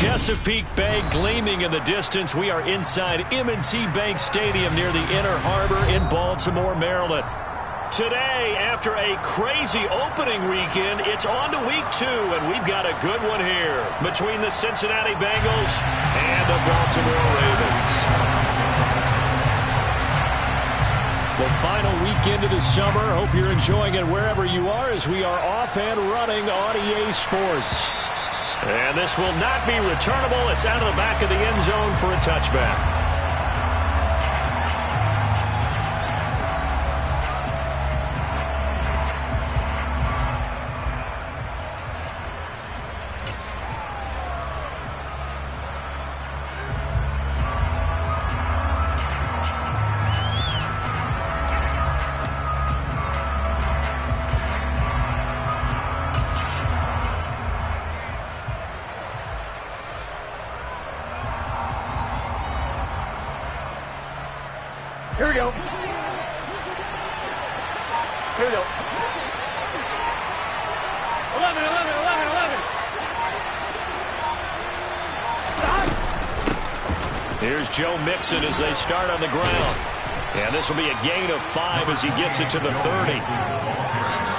Chesapeake Bay gleaming in the distance. We are inside M&T Bank Stadium near the Inner Harbor in Baltimore, Maryland. Today, after a crazy opening weekend, it's on to week 2, and we've got a good one here between the Cincinnati Bengals and the Baltimore Ravens. The final weekend of the summer. Hope you're enjoying it wherever you are as we are off and running on EA Sports. And this will not be returnable. It's out of the back of the end zone for a touchback. Here we go. Here we go. 11. Stop. Here's Joe Mixon as they start on the ground. And this will be a gain of 5 as he gets it to the 30.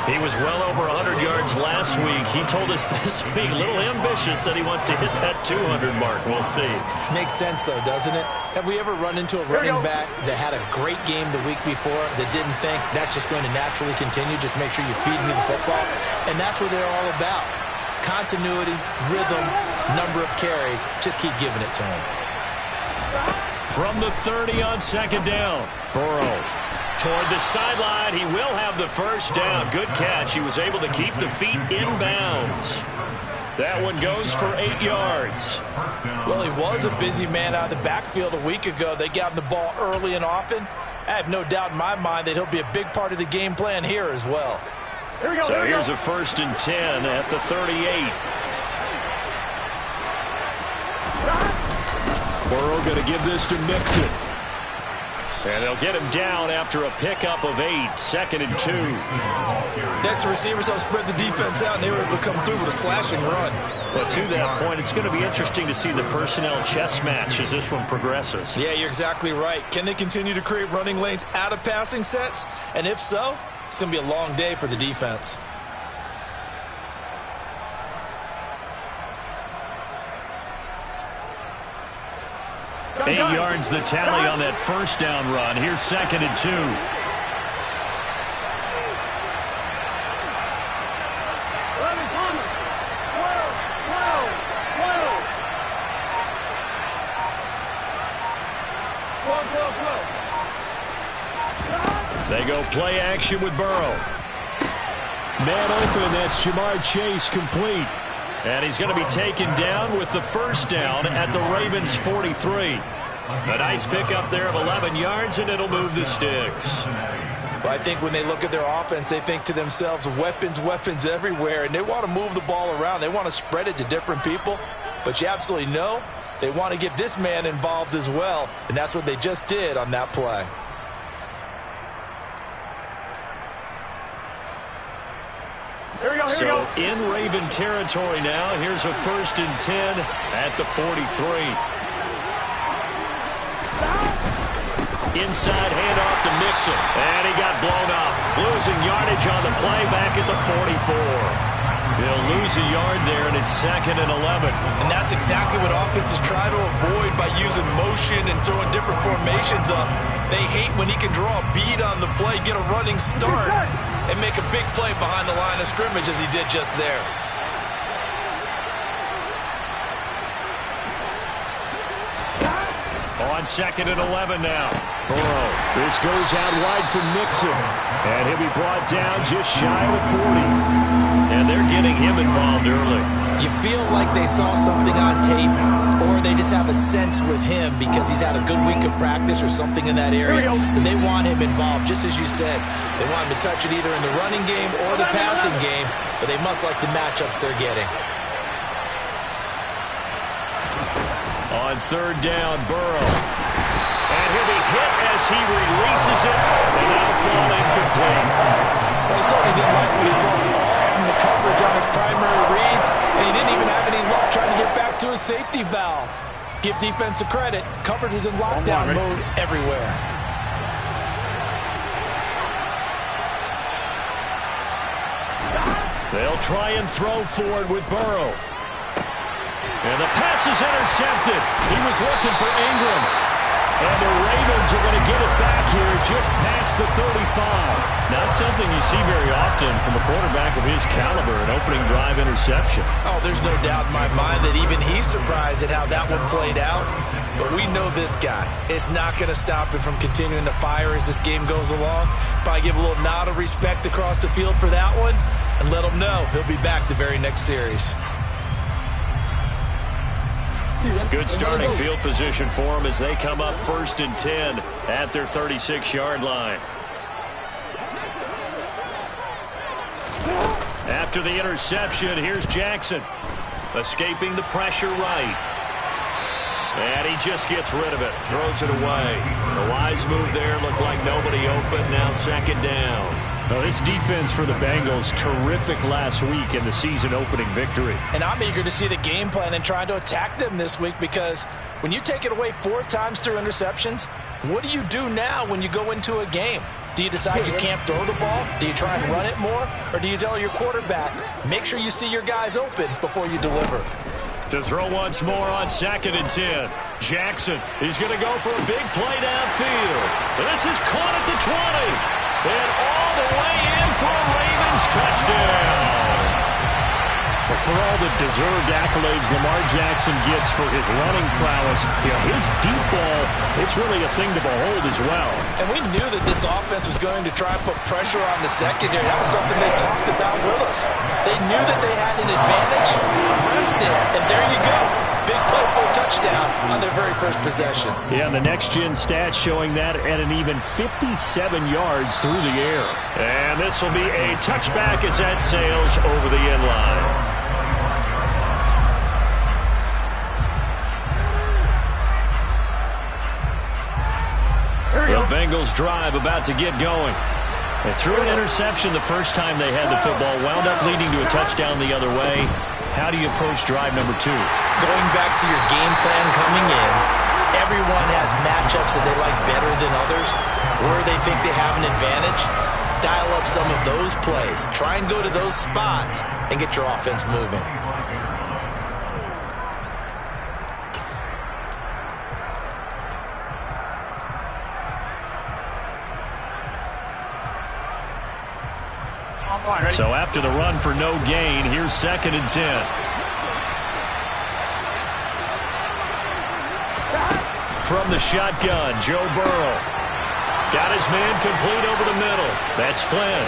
He was well over 100 yards last week. He told us this week, a little ambitious, said he wants to hit that 200 mark. We'll see. Makes sense, though, doesn't it? Have we ever run into a running back that had a great game the week before that didn't think that's just going to naturally continue? Just make sure you feed me the football. And that's what they're all about. Continuity, rhythm, number of carries. Just keep giving it to him. From the 30 on second down, Burrow toward the sideline. He will have the first down. Good catch. He was able to keep the feet in bounds. That one goes for 8 yards. Well, he was a busy man out of the backfield a week ago. They got him the ball early and often. I have no doubt in my mind that he'll be a big part of the game plan here as well. Here we go. So here's a 1st and 10 at the 38. Burrow going to give this to Mixon. And they'll get him down after a pickup of 8, 2nd and 2. Next, the receivers help spread the defense out, and they were able to come through with a slashing run. But to that point, it's going to be interesting to see the personnel chess match as this one progresses. Yeah, you're exactly right. Can they continue to create running lanes out of passing sets? And if so, it's going to be a long day for the defense. 8 yards the tally on that first down run. Here's 2nd and 2. They go play action with Burrow. Man open, that's Jamar Chase complete. And he's going to be taken down with the first down at the Ravens' 43. A nice pickup there of 11 yards, and it'll move the sticks. Well, I think when they look at their offense, they think to themselves, weapons everywhere, and they want to move the ball around. They want to spread it to different people. But you absolutely know they want to get this man involved as well, and that's what they just did on that play. So in Raven territory now, here's a 1st and 10 at the 43. Inside handoff to Mixon, and he got blown up. Losing yardage on the play back at the 44. He'll lose a yard there, and it's 2nd and 11. And that's exactly what offenses try to avoid by using motion and throwing different formations up. They hate when he can draw a bead on the play, get a running start, and make a big play behind the line of scrimmage as he did just there. On 2nd and 11 now. Burrow. This goes out wide for Mixon. And he'll be brought down just shy of the 40. And they're getting him involved early. You feel like they saw something on tape, or they just have a sense with him because he's had a good week of practice or something in that area, that they want him involved, just as you said. They want him to touch it either in the running game or the passing game, but they must like the matchups they're getting. On 3rd down, Burrow. And he'll be hit as he releases it, and that'll fall incomplete. Well, he certainly didn't like what he saw from the coverage on his primary reads, and he didn't even have any luck trying to get back to to a safety valve. Give defense a credit. Coverage is in lockdown mode everywhere. They'll try and throw forward with Burrow. And the pass is intercepted. He was looking for Ingram. And the Ravens are going to get it back here just past the 35. Not something you see very often from a quarterback of his caliber, an opening drive interception. Oh, there's no doubt in my mind that even he's surprised at how that one played out. But we know this guy is not going to stop him from continuing to fire as this game goes along. Probably give a little nod of respect across the field for that one and let him know he'll be back the very next series. Good starting field position for them as they come up 1st and 10 at their 36-yard line. After the interception, here's Jackson. Escaping the pressure right. And he just gets rid of it. Throws it away. The wise move there. Looked like nobody open. Now 2nd down. Well, this defense for the Bengals, terrific last week in the season opening victory. And I'm eager to see the game plan and trying to attack them this week, because when you take it away 4 times through interceptions, what do you do now when you go into a game? Do you decide you can't throw the ball? Do you try and run it more? Or do you tell your quarterback, make sure you see your guys open before you deliver? To throw once more on 2nd and 10. Jackson, he's going to go for a big play downfield. This is caught at the 20. And all the way in for a Ravens touchdown. Well, for all the deserved accolades Lamar Jackson gets for his running prowess, his deep ball, it's really a thing to behold as well. And we knew that this offense was going to try and put pressure on the secondary. That was something they talked about with us. They knew that they had an advantage, pressed it, and there you go. Big play for a touchdown on their very first possession. Yeah, and the next-gen stats showing that at an even 57 yards through the air. And this will be a touchback as that sails over the end line. The Bengals drive about to get going. They threw an interception the first time they had the football, wound up leading to a touchdown the other way. How do you approach drive number 2? Going back to your game plan coming in, everyone has matchups that they like better than others, where they think they have an advantage. Dial up some of those plays. Try and go to those spots and get your offense moving. So after the run for no gain, here's 2nd and 10. From the shotgun, Joe Burrow. Got his man complete over the middle. That's Flynn.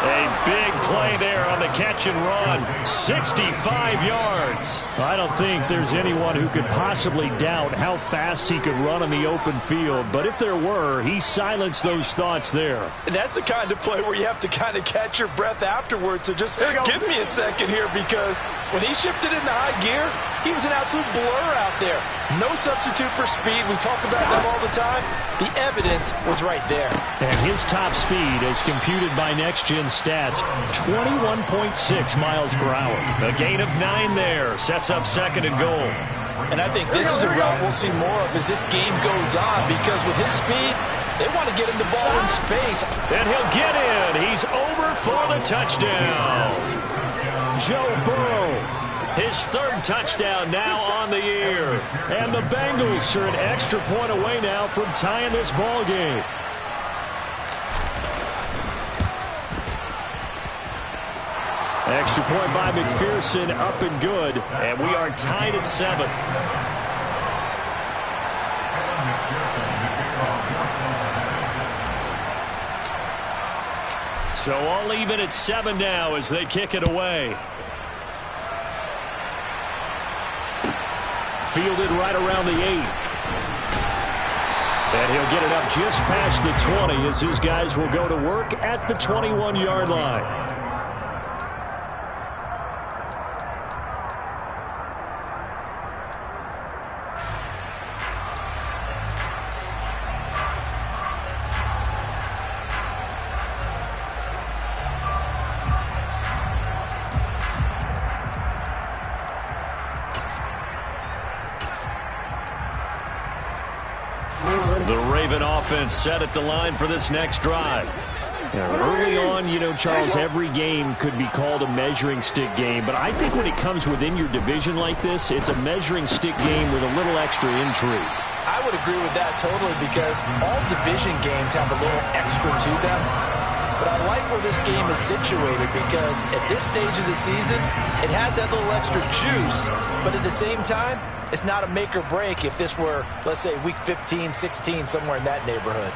A big play there on the catch and run. 65 yards. I don't think there's anyone who could possibly doubt how fast he could run on the open field. But if there were, he silenced those thoughts there. And that's the kind of play where you have to kind of catch your breath afterwards. So just give me a second here, because when he shifted into high gear, he was an absolute blur out there. No substitute for speed. We talk about them all the time. The evidence was right there. And his top speed, as computed by next-gen stats, 21.6 miles per hour. A gain of 9 there. Sets up 2nd and goal. And I think this is a route we'll see more of as this game goes on, because with his speed, they want to get him the ball in space. And he'll get in. He's over for the touchdown. Joe Burrow. His 3rd touchdown now on the year. And the Bengals are an extra point away now from tying this ball game. Extra point by McPherson, up and good. And we are tied at 7. So all even at 7 now as they kick it away. Fielded right around the 8. And he'll get it up just past the 20 as his guys will go to work at the 21-yard line. The Raven offense set at the line for this next drive. Early on, Charles, every game could be called a measuring stick game. But I think when it comes within your division like this, it's a measuring stick game with a little extra intrigue. I would agree with that totally because all division games have a little extra to them. But I like where this game is situated because at this stage of the season, it has that little extra juice. But at the same time, it's not a make or break if this were, let's say, week 15, 16, somewhere in that neighborhood.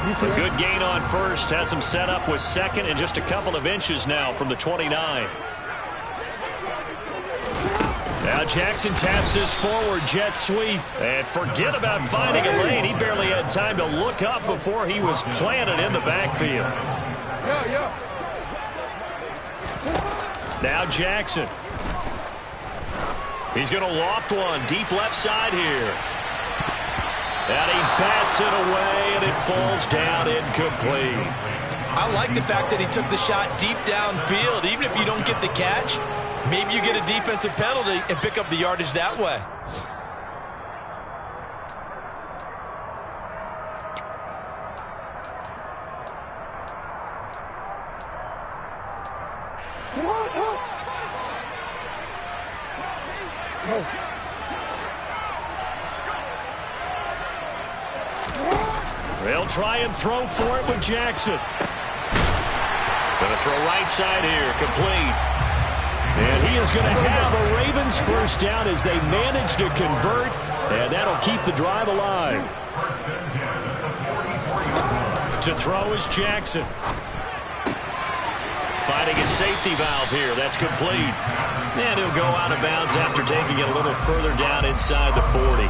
A good gain on first. Has him set up with second and just a couple of inches now from the 29. Now Jackson taps this forward jet sweep. And forget about finding a lane. He barely had time to look up before he was planted in the backfield. Now Jackson. He's going to loft one deep left side here. And he bats it away, and it falls down incomplete. I like the fact that he took the shot deep downfield. Even if you don't get the catch, maybe you get a defensive penalty and pick up the yardage that way. They'll try and throw for it with Jackson. Going to throw right side here, complete. And he is going to have a Ravens first down as they manage to convert, and that'll keep the drive alive. To throw is Jackson. Finding a safety valve here. That's complete. And he'll go out of bounds after taking it a little further down inside the 40.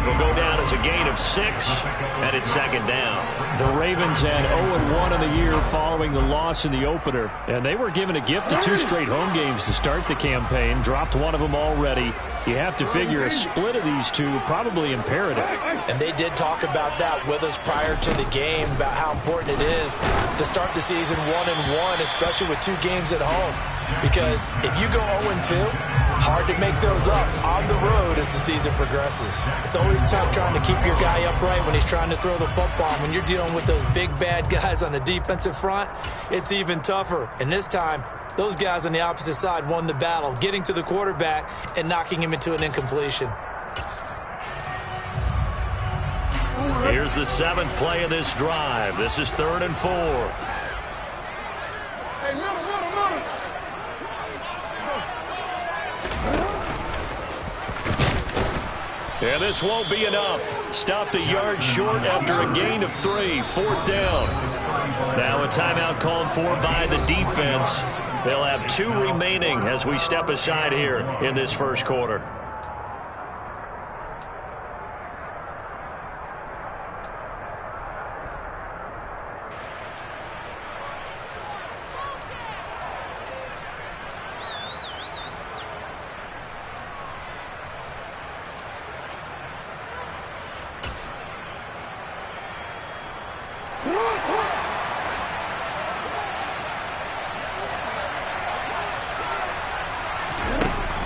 Will go down as a gain of 6, and it's second down. The Ravens had 0-1 in the year following the loss in the opener, and they were given a gift of 2 straight home games to start the campaign. Dropped one of them already. You have to figure a split of these two probably imperative. And they did talk about that with us prior to the game, about how important it is to start the season 1-1, especially with 2 games at home. Because if you go 0-2, hard to make those up on the road as the season progresses. It's always tough trying to keep your guy upright when he's trying to throw the football. When you're dealing with those big bad guys on the defensive front, it's even tougher. And this time, those guys on the opposite side won the battle, getting to the quarterback and knocking him into an incompletion. Here's the 7th play of this drive. This is 3rd and 4. And this won't be enough. Stopped a yard short after a gain of 3. 4th down. Now a timeout called for by the defense. They'll have 2 remaining as we step aside here in this first quarter.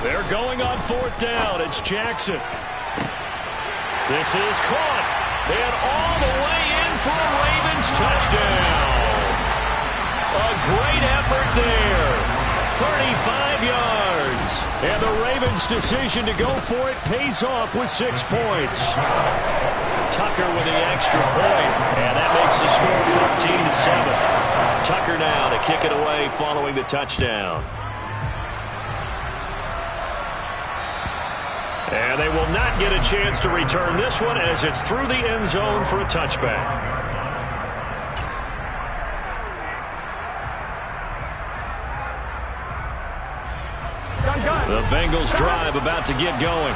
They're going on 4th down. It's Jackson. This is caught. And all the way in for a Ravens touchdown. A great effort there. 35 yards. And the Ravens' decision to go for it pays off with 6 points. Tucker with the extra point. And that makes the score 14-7. Tucker now to kick it away following the touchdown. And they will not get a chance to return this one as it's through the end zone for a touchback. The Bengals drive about to get going.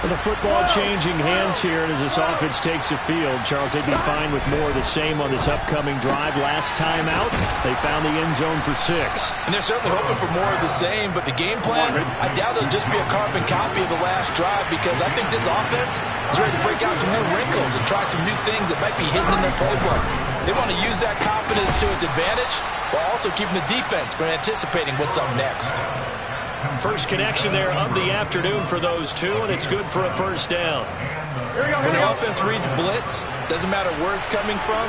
Well, the football changing hands here as this offense takes the field. Charles, they'd be fine with more of the same on this upcoming drive. Last time out, they found the end zone for 6. And they're certainly hoping for more of the same, but the game plan, I doubt it'll just be a carbon copy of the last drive because I think this offense is ready to break out some new wrinkles and try some new things that might be hidden in their playbook. They want to use that confidence to its advantage while also keeping the defense from anticipating what's up next. First connection there of the afternoon for those two, and it's good for a first down. When the offense reads blitz, doesn't matter where it's coming from,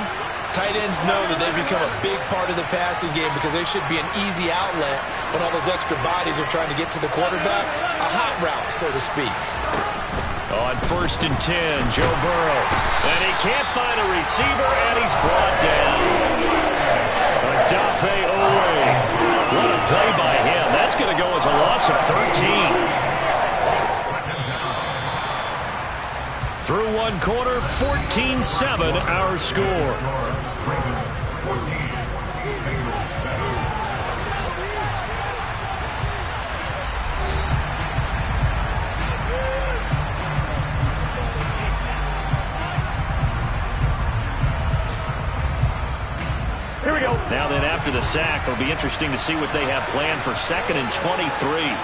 tight ends know that they become a big part of the passing game because they should be an easy outlet when all those extra bodies are trying to get to the quarterback. A hot route, so to speak. On 1st and 10, Joe Burrow. And he can't find a receiver, and he's brought down. Odafe Oweh. What a play by him. That's going to go as a loss of 13. Through one quarter, 14-7 our score. Here we go. Now then, after the sack, it'll be interesting to see what they have planned for 2nd and 23.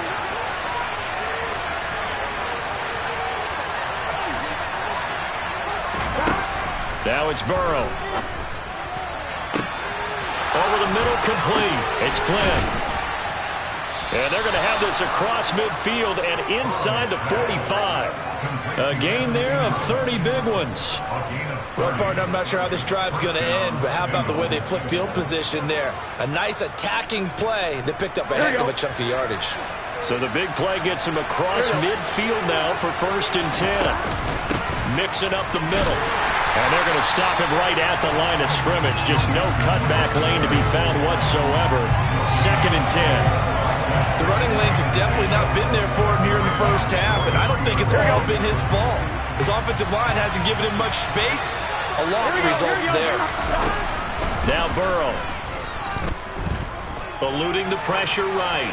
Now it's Burrow. Over the middle, complete. It's Flynn. And they're going to have this across midfield and inside the 45. A gain there of 30 big ones. Well, partner, I'm not sure how this drive's going to end, but how about the way they flip field position there? A nice attacking play that picked up a heck of a chunk of yardage. So the big play gets him across midfield now for 1st and 10. Mixing up the middle. And they're going to stop him right at the line of scrimmage. Just no cutback lane to be found whatsoever. 2nd and 10. The running lanes have definitely not been there for him here in the first half, and I don't think it's all been his fault. His offensive line hasn't given him much space. A loss results there. Now Burrow. Eluding the pressure right.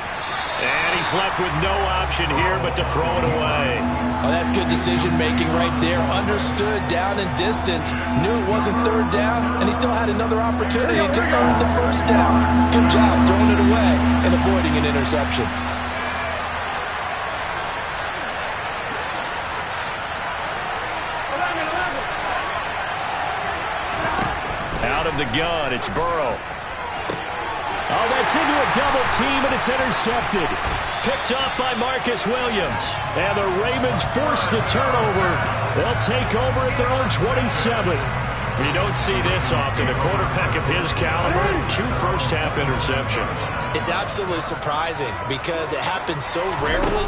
And he's left with no option here but to throw it away. Oh, that's good decision-making right there. Understood down and distance. Knew it wasn't 3rd down, and he still had another opportunity to earn the 1st down. Good job throwing it away and avoiding an interception. Out of the gun, it's Burrow. Oh, that's into a double team, and it's intercepted. Picked off by Marcus Williams. And the Ravens force the turnover. They'll take over at their own 27. You don't see this often. A quarterback of his caliber, 2 first-half interceptions. It's absolutely surprising because it happens so rarely.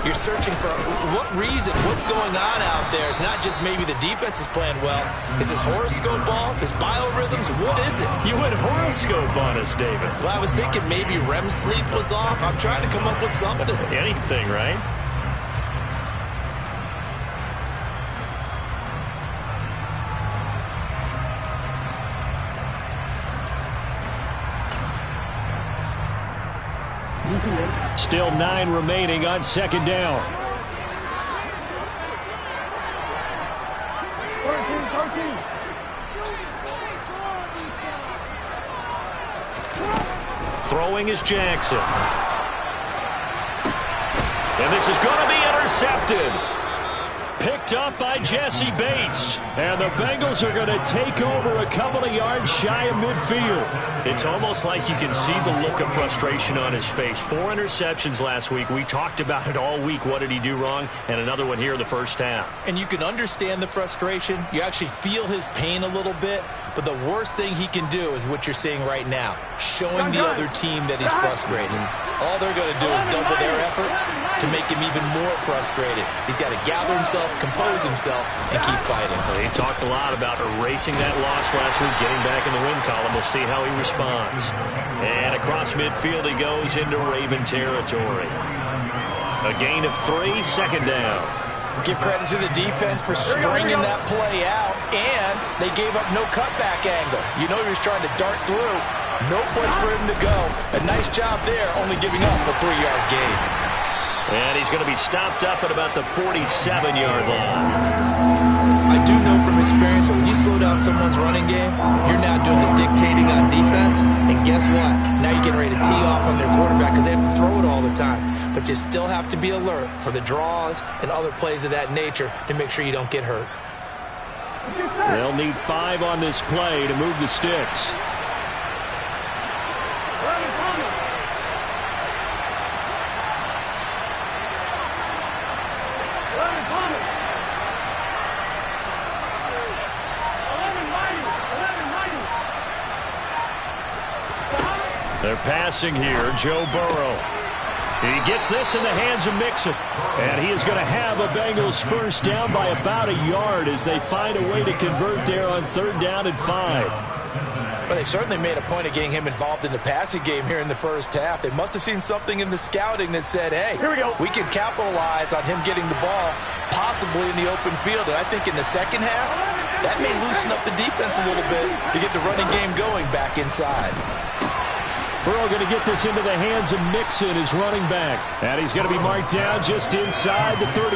You're searching for what reason, what's going on out there. It's not just maybe the defense is playing well. Is his horoscope off? His biorhythms? What is it? You went horoscope on us, David. Well, I was thinking maybe REM sleep was off. I'm trying to come up with something. Anything, right? Still 9 remaining on 2nd down. 13. Throwing is Jackson. And this is going to be intercepted. Picked up by Jesse Bates. And the Bengals are going to take over a couple of yards shy of midfield. It's almost like you can see the look of frustration on his face. 4 interceptions last week. We talked about it all week. What did he do wrong? And another one here in the first half. And you can understand the frustration. You actually feel his pain a little bit. But the worst thing he can do is what you're seeing right now, showing the other team that he's frustrated. All they're going to do is double their efforts to make him even more frustrated. He's got to gather himself, compose himself, and keep fighting. He talked a lot about erasing that loss last week, getting back in the win column. We'll see how he responds. And across midfield he goes into Raven territory. A gain of 3, 2nd down. Give credit to the defense for stringing that play out, and they gave up no cutback angle. You know he was trying to dart through. No place for him to go. A nice job there, only giving up a 3-yard gain. And he's going to be stopped up at about the 47-yard line. I do know from experience that when you slow down someone's running game, you're now doing the dictating on defense. And guess what? Now you're getting ready to tee off on their quarterback because they have to throw it all the time. But you still have to be alert for the draws and other plays of that nature to make sure you don't get hurt. They'll need 5 on this play to move the sticks. They're passing here, Joe Burrow. He gets this in the hands of Mixon. And he is going to have a Bengals first down by about a yard as they find a way to convert there on 3rd down and 5. Well, they certainly made a point of getting him involved in the passing game here in the first half. They must have seen something in the scouting that said, hey, we can capitalize on him getting the ball possibly in the open field. And I think in the second half, that may loosen up the defense a little bit to get the running game going back inside. Burrow going to get this into the hands of Mixon, his running back. And he's going to be marked down just inside the 35.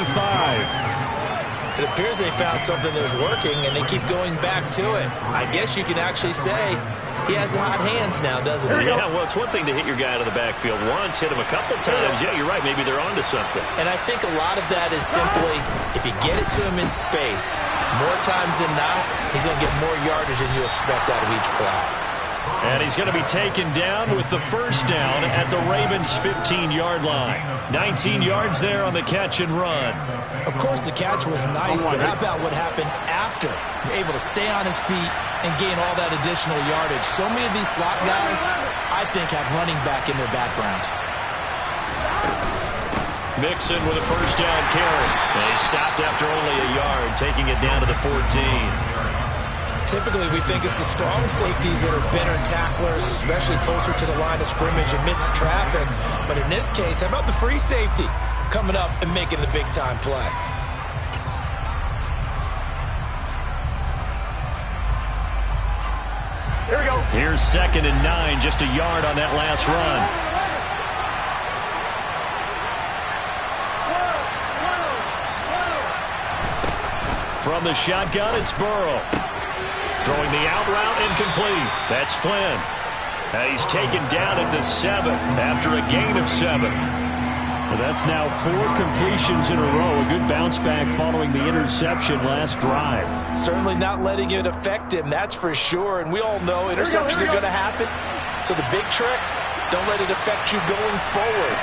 It appears they found something that's working, and they keep going back to it. I guess you can actually say he has the hot hands now, doesn't he? Yeah, well, it's one thing to hit your guy out of the backfield once, hit him a couple times. Yeah, you're right. Maybe they're onto something. And I think a lot of that is simply if you get it to him in space, more times than not, he's going to get more yardage than you expect out of each play. And he's going to be taken down with the first down at the Ravens' 15-yard line. 19 yards there on the catch and run. Of course, the catch was nice, but how about what happened after? Able to stay on his feet and gain all that additional yardage. So many of these slot guys, I think, have running back in their background. Mixon with a first down carry. And he stopped after only a yard, taking it down to the 14. Typically, we think it's the strong safeties that are better tacklers, especially closer to the line of scrimmage amidst traffic. But in this case, how about the free safety coming up and making the big-time play? Here we go. Here's 2nd and 9, just a yard on that last run. From the shotgun, it's Burrow. Throwing the out route incomplete. That's Flynn. And he's taken down at the 7 after a gain of 7. Well, that's now 4 completions in a row. A good bounce back following the interception last drive. Certainly not letting it affect him, that's for sure. And we all know interceptions are going to happen. So the big trick, don't let it affect you going forward.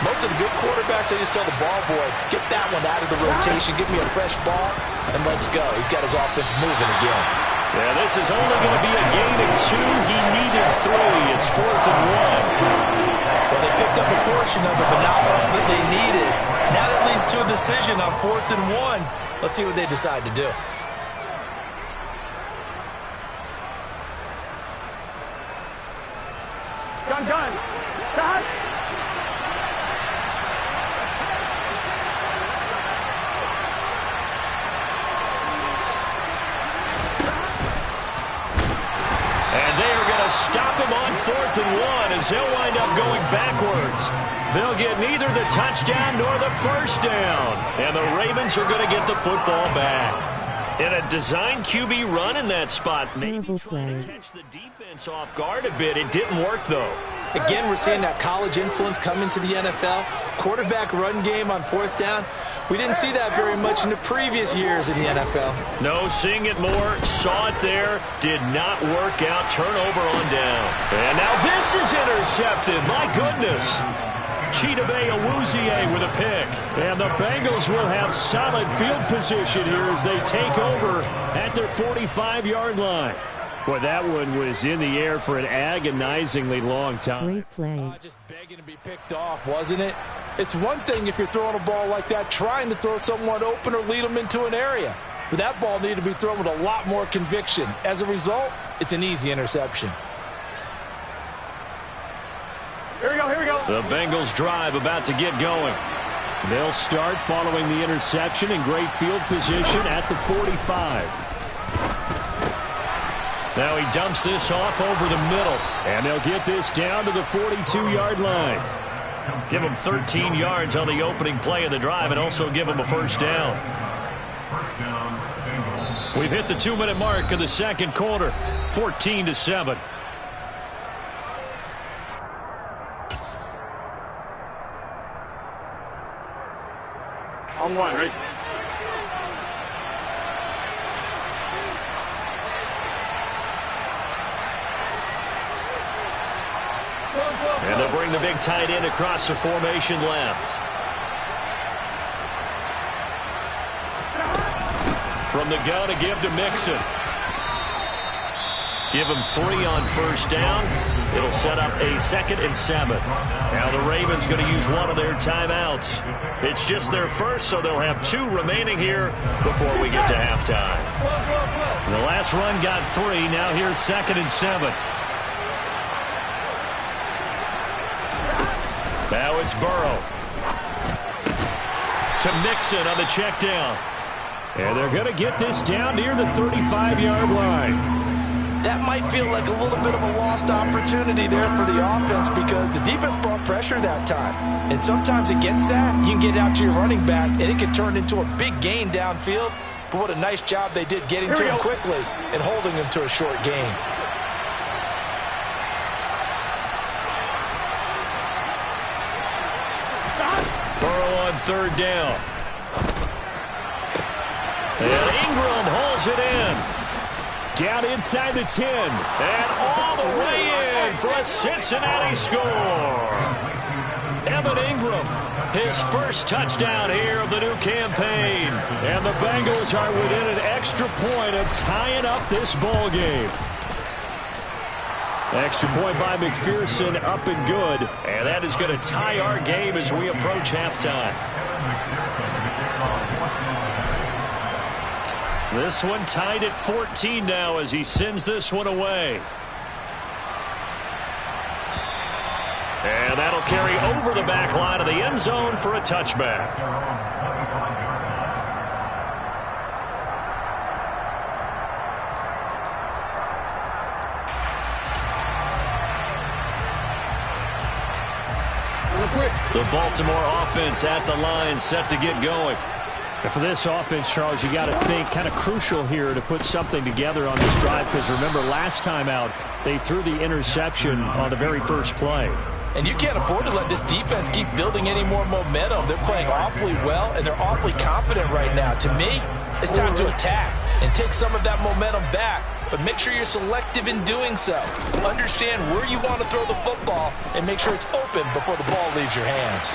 Most of the good quarterbacks, they just tell the ball boy, get that one out of the rotation, give me a fresh ball, and let's go. He's got his offense moving again. Yeah, this is only going to be a gain of 2. He needed 3. It's 4th and 1. Well, they picked up a portion of it, but not all that they needed. Now that leads to a decision on 4th and 1. Let's see what they decide to do. Gun. Stop. Stop him on 4th and 1 as they'll wind up going backwards. They'll get neither the touchdown nor the first down. And the Ravens are going to get the football back. In a design QB run in that spot. Maybe trying to catch the defense off guard a bit. It didn't work, though. Again, we're seeing that college influence come into the NFL. Quarterback run game on 4th down. We didn't see that very much in the previous years in the NFL. No, seeing it more. Saw it there. Did not work out. Turnover on down. And now this is intercepted. My goodness. Chidobe Awuzie with a pick. And the Bengals will have solid field position here as they take over at their 45-yard line. Boy, that one was in the air for an agonizingly long time. Great play. Just begging to be picked off, wasn't it? It's one thing if you're throwing a ball like that, trying to throw someone open or lead them into an area. But that ball needed to be thrown with a lot more conviction. As a result, it's an easy interception. Here we go. The Bengals drive about to get going. They'll start following the interception in great field position at the 45. Now he dumps this off over the middle. And they'll get this down to the 42-yard line. Give them 13 yards on the opening play of the drive and also give them a first down. We've hit the 2-minute mark of the second quarter. 14-7. On 1, right? And they'll bring the big tight end across the formation left. From the gun, a give to Mixon. Give him 3 on first down. It'll set up a 2nd and 7. Now the Ravens going to use one of their timeouts. It's just their first, so they'll have 2 remaining here before we get to halftime. The last run got 3. Now here's 2nd and 7. Now it's Burrow. To Mixon on the check down. And they're going to get this down near the 35-yard line. That might feel like a little bit of a lost opportunity there for the offense because the defense brought pressure that time. And sometimes against that, you can get out to your running back, and it can turn into a big gain downfield. But what a nice job they did getting to him quickly and holding him to a short gain. Burrow on 3rd down. And Ingram holds it in. Down inside the 10. And all the way in for a Cincinnati score. Evan Ingram, his first touchdown here of the new campaign. And the Bengals are within an extra point of tying up this ball game. Extra point by McPherson, up and good. And that is going to tie our game as we approach halftime. This one tied at 14 now as he sends this one away. And that'll carry over the back line of the end zone for a touchback. The Baltimore offense at the line, set to get going. And for this offense, Charles, you got to think kind of crucial here to put something together on this drive because remember last time out they threw the interception on the very first play. And you can't afford to let this defense keep building any more momentum. They're playing awfully well, and they're awfully confident right now. To me, it's time to attack and take some of that momentum back, but make sure you're selective in doing so. Understand where you want to throw the football and make sure it's open before the ball leaves your hands.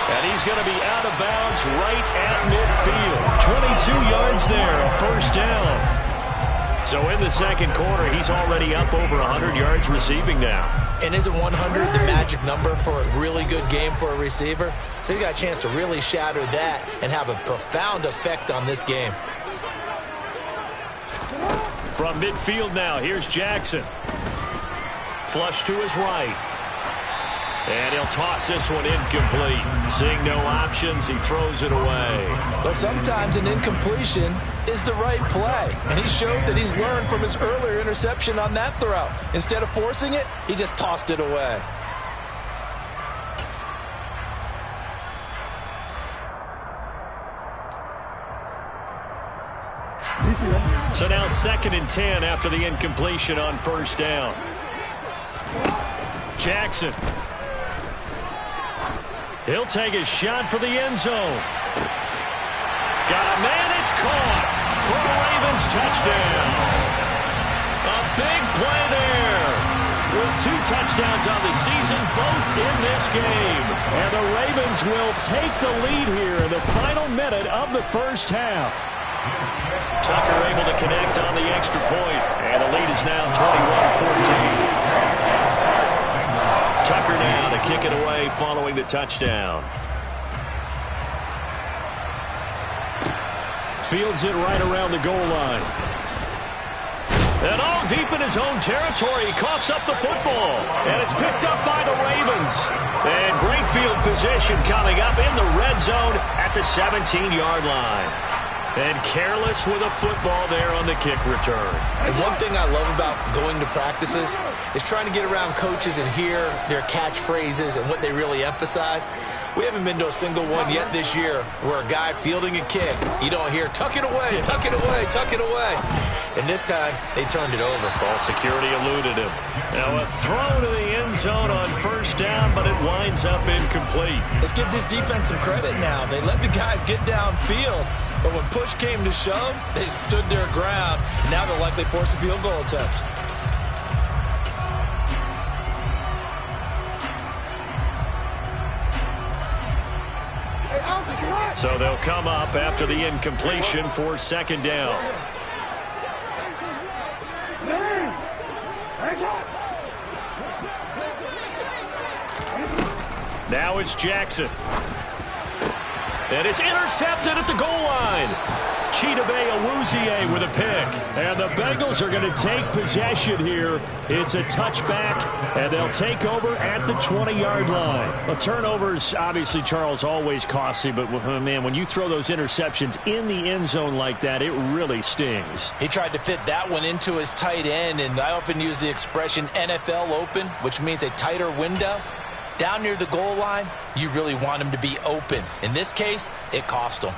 And he's going to be out of bounds right at midfield. 22 yards there, a first down. So in the second quarter, he's already up over 100 yards receiving now. And isn't 100 the magic number for a really good game for a receiver? So he got a chance to really shatter that and have a profound effect on this game. From midfield now, here's Jackson. Flush to his right. And he'll toss this one incomplete. Seeing no options, he throws it away. But sometimes an incompletion is the right play. And he showed that he's learned from his earlier interception on that throw. Instead of forcing it, he just tossed it away. So now 2nd and 10 after the incompletion on first down. Jackson. He'll take a shot for the end zone. Got a man, it's caught for a Ravens touchdown. A big play there. With 2 touchdowns on the season, both in this game. And the Ravens will take the lead here in the final minute of the first half. Tucker able to connect on the extra point. And the lead is now 21-14. Tucker now to kick it away following the touchdown. Fields it right around the goal line. And all deep in his own territory, he coughs up the football. And it's picked up by the Ravens. And great field position coming up in the red zone at the 17-yard line. And careless with a football there on the kick return. And one thing I love about going to practices is trying to get around coaches and hear their catchphrases and what they really emphasize. We haven't been to a single one yet this year where a guy fielding a kick, you don't hear, tuck it away, tuck it away, tuck it away. And this time, they turned it over. Ball security eluded him. Now a throw to the end zone on first down, but it winds up incomplete. Let's give this defense some credit now. They let the guys get downfield, but when push came to shove, they stood their ground. Now they'll likely force a field goal attempt. So they'll come up after the incompletion for second down. Now it's Jackson. And it's intercepted at the goal line. Chidobe Awuzie with a pick. And the Bengals are going to take possession here. It's a touchback, and they'll take over at the 20-yard line. Well, turnovers, obviously, Charles, always costly, but, man, when you throw those interceptions in the end zone like that, it really stings. He tried to fit that one into his tight end, and I often use the expression NFL open, which means a tighter window. Down near the goal line, you really want him to be open. In this case, it cost him.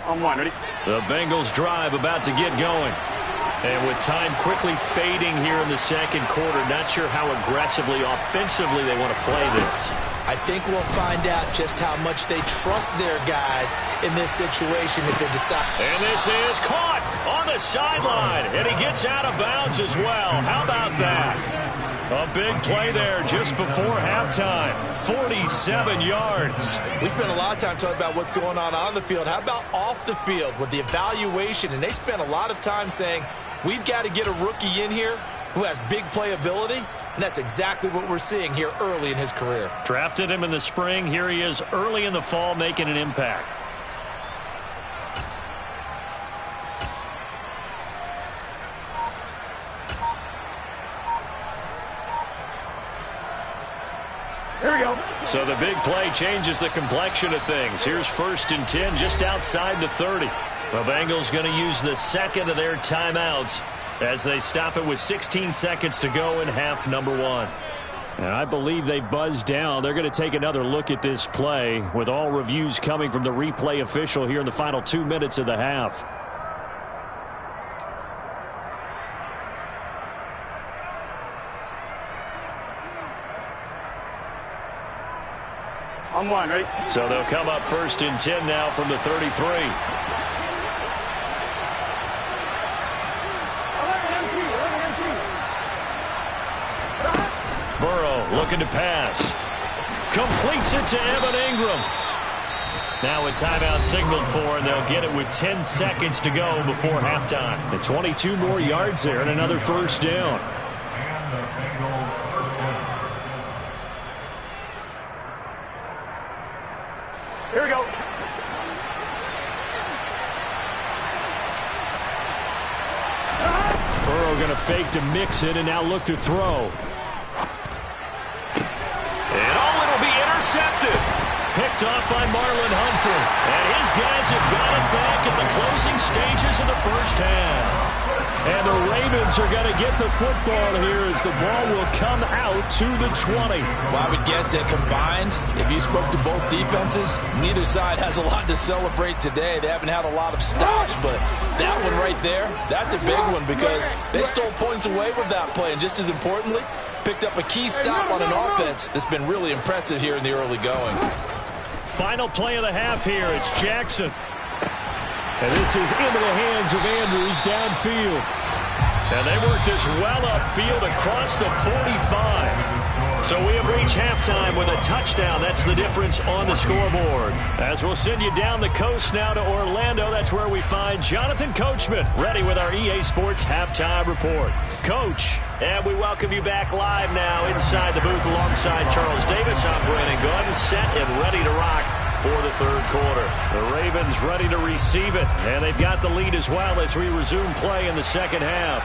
On one, ready? The Bengals drive about to get going. And with time quickly fading here in the second quarter, not sure how aggressively, offensively they want to play this. I think we'll find out just how much they trust their guys in this situation if they decide. And this is caught on the sideline, and he gets out of bounds as well. How about that? A big play there just before halftime. 47 yards. We spent a lot of time talking about what's going on the field. How about off the field with the evaluation? And they spent a lot of time saying, we've got to get a rookie in here who has big playability. And that's exactly what we're seeing here early in his career. Drafted him in the spring. Here he is early in the fall making an impact. Here we go. So the big play changes the complexion of things. Here's 1st and 10 just outside the 30. The Bengals going to use the second of their timeouts as they stop it with 16 seconds to go in half number 1. And I believe they buzzed down. They're going to take another look at this play with all reviews coming from the replay official here in the final 2 minutes of the half. On one, ready? So they'll come up 1st and 10 now from the 33. Looking to pass. Completes it to Evan Ingram. Now a timeout signaled for, and they'll get it with 10 seconds to go before halftime. And 22 more yards there and another 1st down. Here we go. Burrow going to fake to mix it and now look to throw. Intercepted. Picked off by Marlon Humphrey. And his guys have got it back at the closing stages of the first half. And the Ravens are going to get the football here as the ball will come out to the 20. Well, I would guess that combined, if you spoke to both defenses, neither side has a lot to celebrate today. They haven't had a lot of stops, but that one right there, that's a big one because they stole points away with that play. And just as importantly, picked up a key stop on an offense that's been really impressive here in the early going. Final play of the half here. It's Jackson. And this is into the hands of Andrews downfield. And they work this well upfield across the 45. So we have reached halftime with a touchdown. That's the difference on the scoreboard. As we'll send you down the coast now to Orlando, that's where we find Jonathan Coachman ready with our EA Sports Halftime Report. Coach, and we welcome you back live now inside the booth alongside Charles Davis. I'm Brandon Gunn, set and ready to rock for the third quarter. The Ravens ready to receive it, and they've got the lead as well as we resume play in the second half.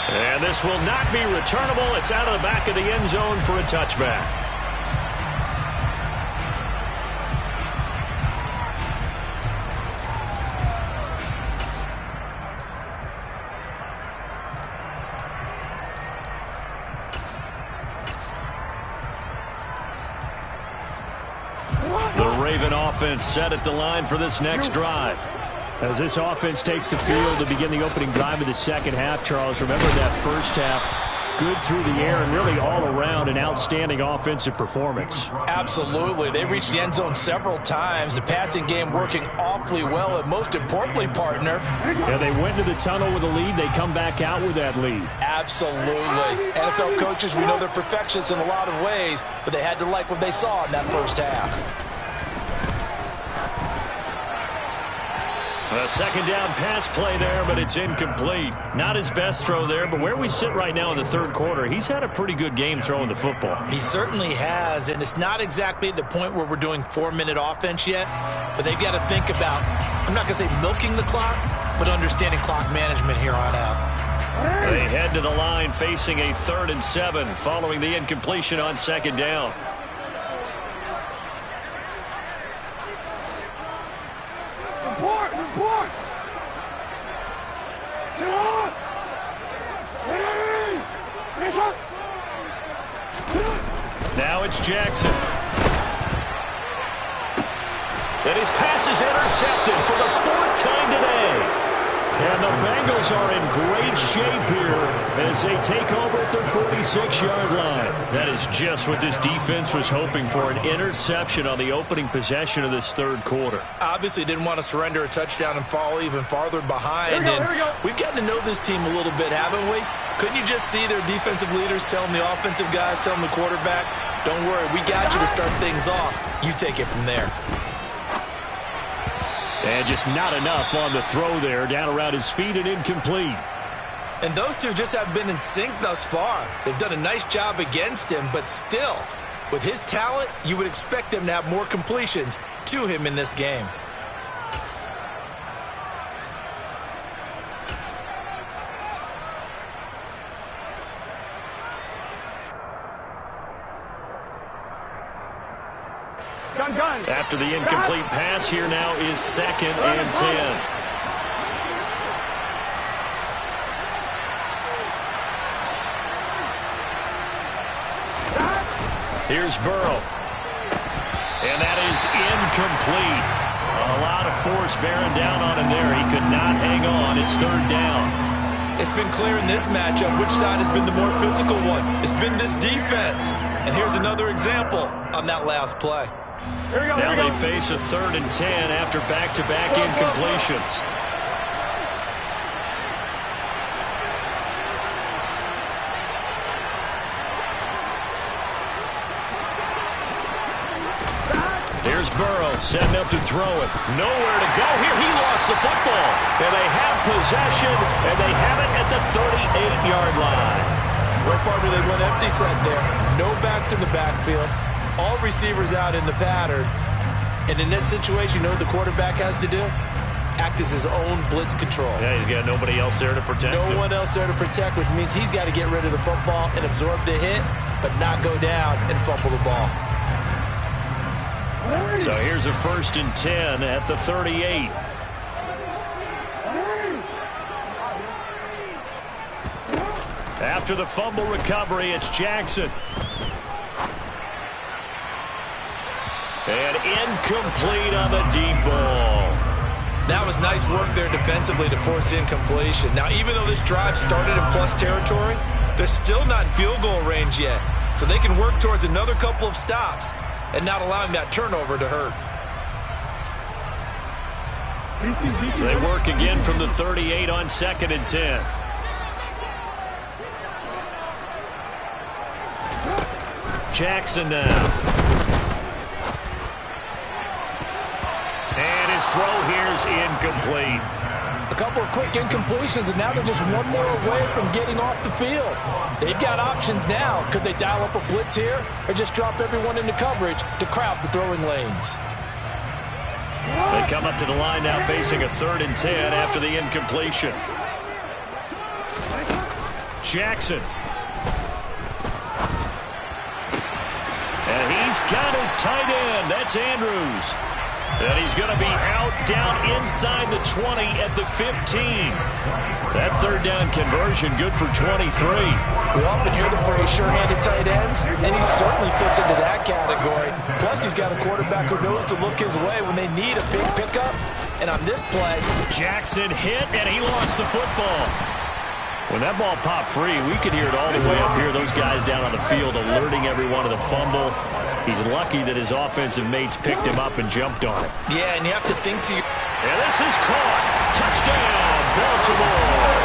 And this will not be returnable. It's out of the back of the end zone for a touchback. The Raven offense set at the line for this next drive. As this offense takes the field to begin the opening drive of the second half, Charles, remember that first half, good through the air and really all around an outstanding offensive performance. Absolutely. They reached the end zone several times. The passing game working awfully well, and most importantly, partner. Yeah, they went to the tunnel with a lead. They come back out with that lead. Absolutely. NFL coaches, we know they're perfectionists in a lot of ways, but they had to like what they saw in that first half. A second down pass play there, but it's incomplete. Not his best throw there, but where we sit right now in the third quarter, he's had a pretty good game throwing the football. He certainly has, and it's not exactly at the point where we're doing 4-minute offense yet, but they've got to think about, I'm not going to say milking the clock, but understanding clock management here on out. They head to the line facing a 3rd and 7 following the incompletion on second down. Now it's Jackson. And his pass is intercepted for the 4th time today. And the Bengals are in great shape here as they take over at their 46-yard line. That is just what this defense was hoping for, an interception on the opening possession of this third quarter. Obviously didn't want to surrender a touchdown and fall even farther behind. We've gotten to know this team a little bit, haven't we? Couldn't you just see their defensive leaders telling the offensive guys, telling the quarterback, don't worry, we got you to start things off. You take it from there. And just not enough on the throw there, down around his feet and incomplete. And those two just have been in sync thus far. They've done a nice job against him, but still, with his talent, you would expect them to have more completions to him in this game. After the incomplete pass, here now is 2nd and 10. Here's Burrow. And that is incomplete. A lot of force bearing down on him there. He could not hang on. It's 3rd down. It's been clear in this matchup which side has been the more physical one. It's been this defense. And here's another example on that last play. Now they face a 3rd and 10 after back-to-back incompletions. Here's Burrow setting up to throw it. Nowhere to go here. He lost the football. And they have possession, and they have it at the 38-yard line. Well, partner, they went empty set there. No backs in the backfield. All receivers out in the pattern. And in this situation, you know what the quarterback has to do? Act as his own blitz control. Yeah, he's got nobody else there to protect him. No one else there to protect, which means he's got to get rid of the football and absorb the hit, but not go down and fumble the ball. So here's a 1st and 10 at the 38. After the fumble recovery, it's Jackson. And incomplete on the deep ball. That was nice work there defensively to force incompletion. Now, even though this drive started in plus territory, they're still not in field goal range yet. So they can work towards another couple of stops and not allowing that turnover to hurt. They work again from the 38 on 2nd and 10. Jackson now. And his throw here is incomplete. A couple of quick incompletions, and now they're just one more away from getting off the field. They've got options now. Could they dial up a blitz here or just drop everyone into coverage to crowd the throwing lanes? They come up to the line now facing a 3rd and 10 after the incompletion. Jackson. And he's got his tight end. That's Andrews. And he's going to be out down inside the 20 at the 15. That 3rd down conversion good for 23. We often hear the phrase sure-handed tight ends, and he certainly fits into that category. Plus, he's got a quarterback who knows to look his way when they need a big pickup. And on this play, Jackson hit, and he lost the football. When that ball popped free, we could hear it all the way up here. Those guys down on the field alerting everyone of the fumble. He's lucky that his offensive mates picked him up and jumped on it. Yeah, and you have to think to your... And this is caught. Touchdown, Baltimore.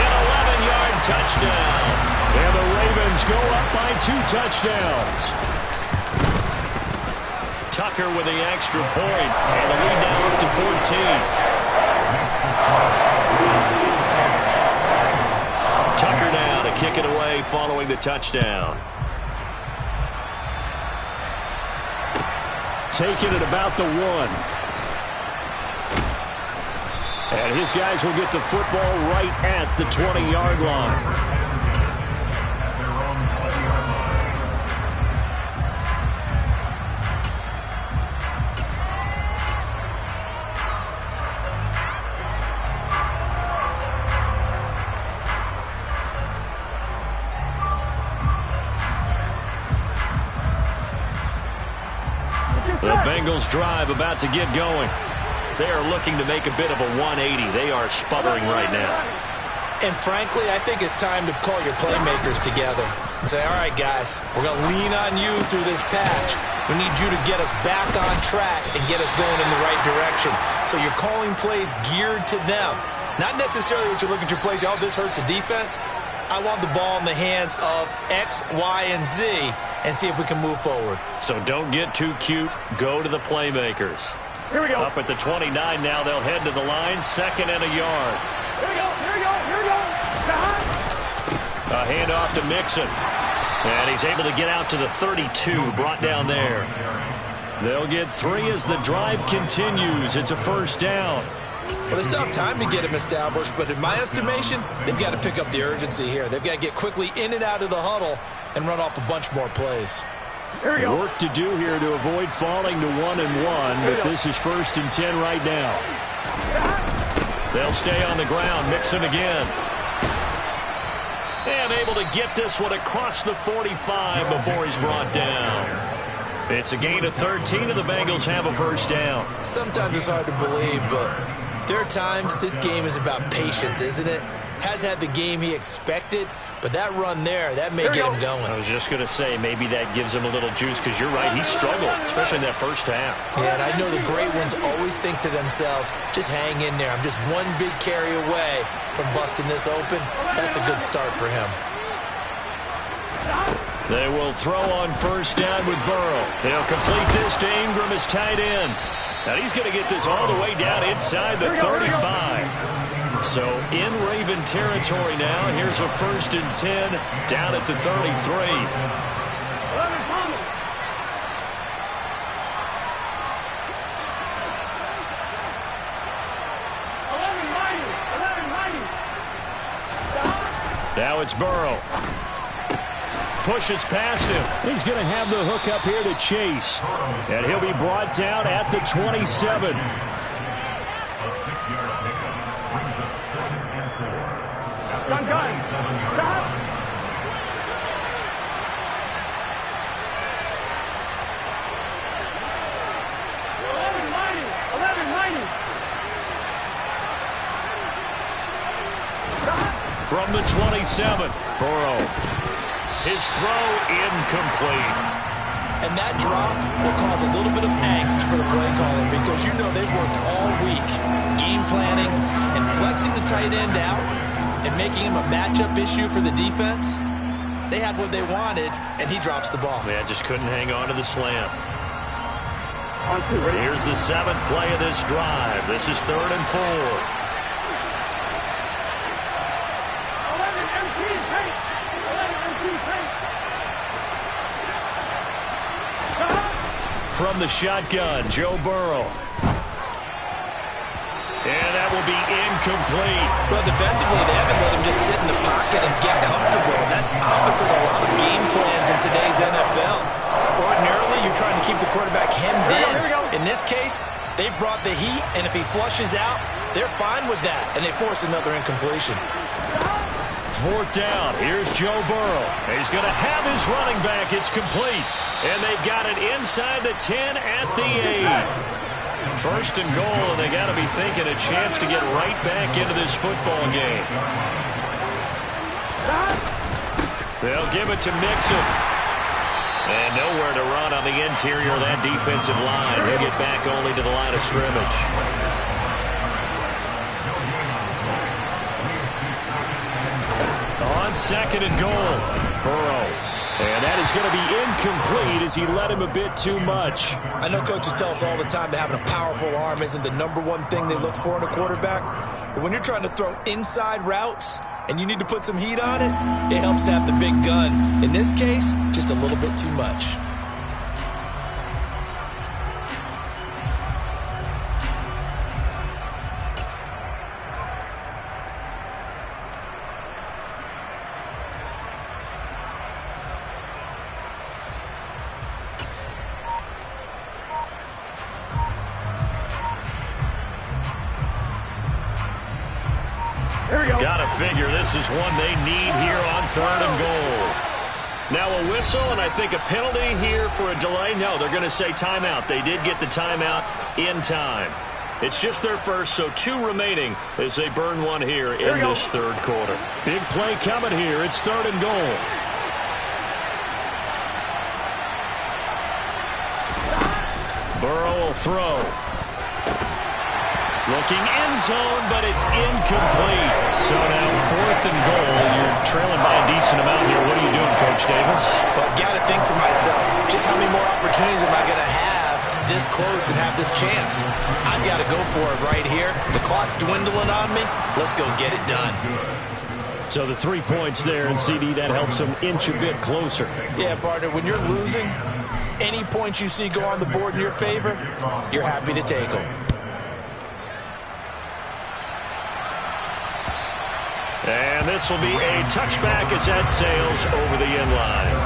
An 11-yard touchdown. And the Ravens go up by 2 touchdowns. Tucker with the extra point. And the lead now up to 14. Tucker now to kick it away following the touchdown. Taking it about the 1. And his guys will get the football right at the 20-yard line. The Bengals drive about to get going. They are looking to make a bit of a 180. They are sputtering right now. And frankly, I think it's time to call your playmakers together and say, all right, guys, we're going to lean on you through this patch. We need you to get us back on track and get us going in the right direction. So you're calling plays geared to them. Not necessarily what you look at your plays, oh, this hurts the defense. I want the ball in the hands of X, Y, and Z and see if we can move forward. So don't get too cute. Go to the playmakers. Here we go. Up at the 29 now. They'll head to the line. 2nd and a yard. Here we go. Here we go. Here we go. A handoff to Mixon. And he's able to get out to the 32. Brought down there. They'll get 3 as the drive continues. It's a first down. Well, they still have time to get him established, but in my estimation, they've got to pick up the urgency here. They've got to get quickly in and out of the huddle and run off a bunch more plays. Here we go. Work to do here to avoid falling to 1-1, but this is 1st and 10 right now. They'll stay on the ground. Mixon again. And able to get this one across the 45 before he's brought down. It's a gain of 13, and the Bengals have a first down. Sometimes it's hard to believe, but there are times this game is about patience, isn't it? Has had the game he expected, but that run there, that may get him going. I was just going to say, maybe that gives him a little juice, because you're right, he struggled, especially in that first half. Yeah, and I know the great ones always think to themselves, just hang in there. I'm just one big carry away from busting this open. That's a good start for him. They will throw on first down with Burrow. They'll complete this to Ingram as tight end. And he's going to get this all the way down inside the 35. So in Raven territory now. Here's a 1st and 10 down at the 33. Now it's Burrow. Pushes past him. He's going to have the hook up here to Chase. And he'll be brought down at the 27. Gun. Stop. From the 27, Burrow. His throw incomplete. And that drop will cause a little bit of angst for the play caller because you know they've worked all week game planning and flexing the tight end out and making him a matchup issue for the defense. They had what they wanted, and he drops the ball. Yeah, just couldn't hang on to the slam. On 2, ready? Here's the 7th play of this drive. This is 3rd and 4. From the shotgun, Joe Burrow. And that will be incomplete. Well, defensively, they haven't let him just sit in the pocket and get comfortable, and that's opposite a lot of game plans in today's NFL. Ordinarily, you're trying to keep the quarterback hemmed in. In this case, they brought the heat, and if he flushes out, they're fine with that, and they force another incompletion. 4th down. Here's Joe Burrow. He's going to have his running back. It's complete. And they've got it inside the 10 at the 8. 1st and goal, and they got to be thinking a chance to get right back into this football game. They'll give it to Mixon. And nowhere to run on the interior of that defensive line. He'll get back only to the line of scrimmage. On second and goal, Burrow. And that is going to be incomplete as he led him a bit too much. I know coaches tell us all the time that having a powerful arm isn't the #1 thing they look for in a quarterback. But when you're trying to throw inside routes and you need to put some heat on it, it helps to have the big gun. In this case, just a little bit too much. Got to figure this is one they need here on 3rd and goal. Now a whistle, and I think a penalty here for a delay. No, they're going to say timeout. They did get the timeout in time. It's just their first, so 2 remaining as they burn one here in this 3rd quarter. Big play coming here. It's 3rd and goal. Burrow will throw. Looking end zone, but it's incomplete. So now 4th and goal. You're trailing by a decent amount here. What are you doing, Coach Davis? Well, I've got to think to myself, just how many more opportunities am I going to have this close and have this chance? I've got to go for it right here. The clock's dwindling on me. Let's go get it done. So the 3 points there, and CD, that helps them inch a bit closer. Yeah, partner, when you're losing, any points you see go on the board in your favor, you're happy to take them. And this will be a touchback as that sails over the end line.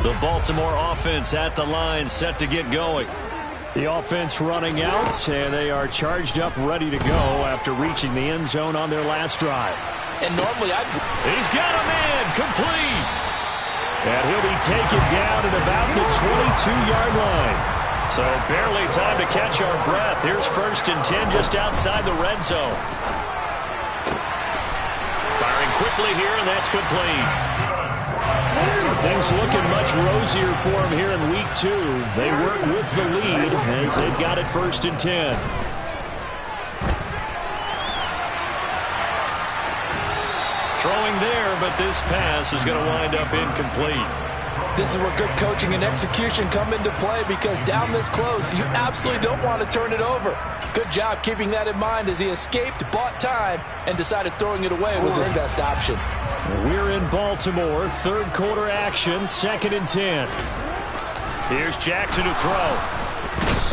The Baltimore offense at the line, set to get going. The offense running out, and they are charged up, ready to go after reaching the end zone on their last drive. And normally He's got a man, complete. And he'll be taken down at about the 22-yard line. So barely time to catch our breath. Here's 1st and 10 just outside the red zone. Firing quickly here, and that's complete. Things looking much rosier for them here in week 2. They work with the lead as they've got it 1st and 10. Throwing there, but this pass is going to wind up incomplete. this is where good coaching and execution come into play, because down this close, you absolutely don't want to turn it over. Good job keeping that in mind as he escaped, bought time, and decided throwing it away was his best option. We're in Baltimore, third quarter action, 2nd and 10. Here's Jackson to throw.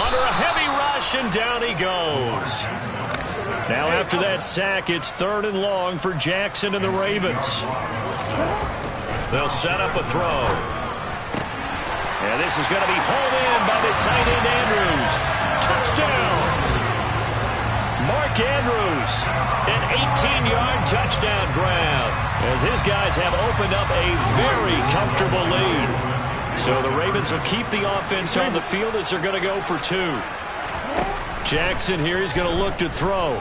Under a heavy rush, and down he goes. Now after that sack, it's 3rd and long for Jackson and the Ravens. They'll set up a throw. And this is going to be hauled in by the tight end Andrews. Touchdown! Mark Andrews, an 18-yard touchdown grab, as his guys have opened up a very comfortable lead. So the Ravens will keep the offense on the field as they're going to go for 2. Jackson here, he's going to look to throw.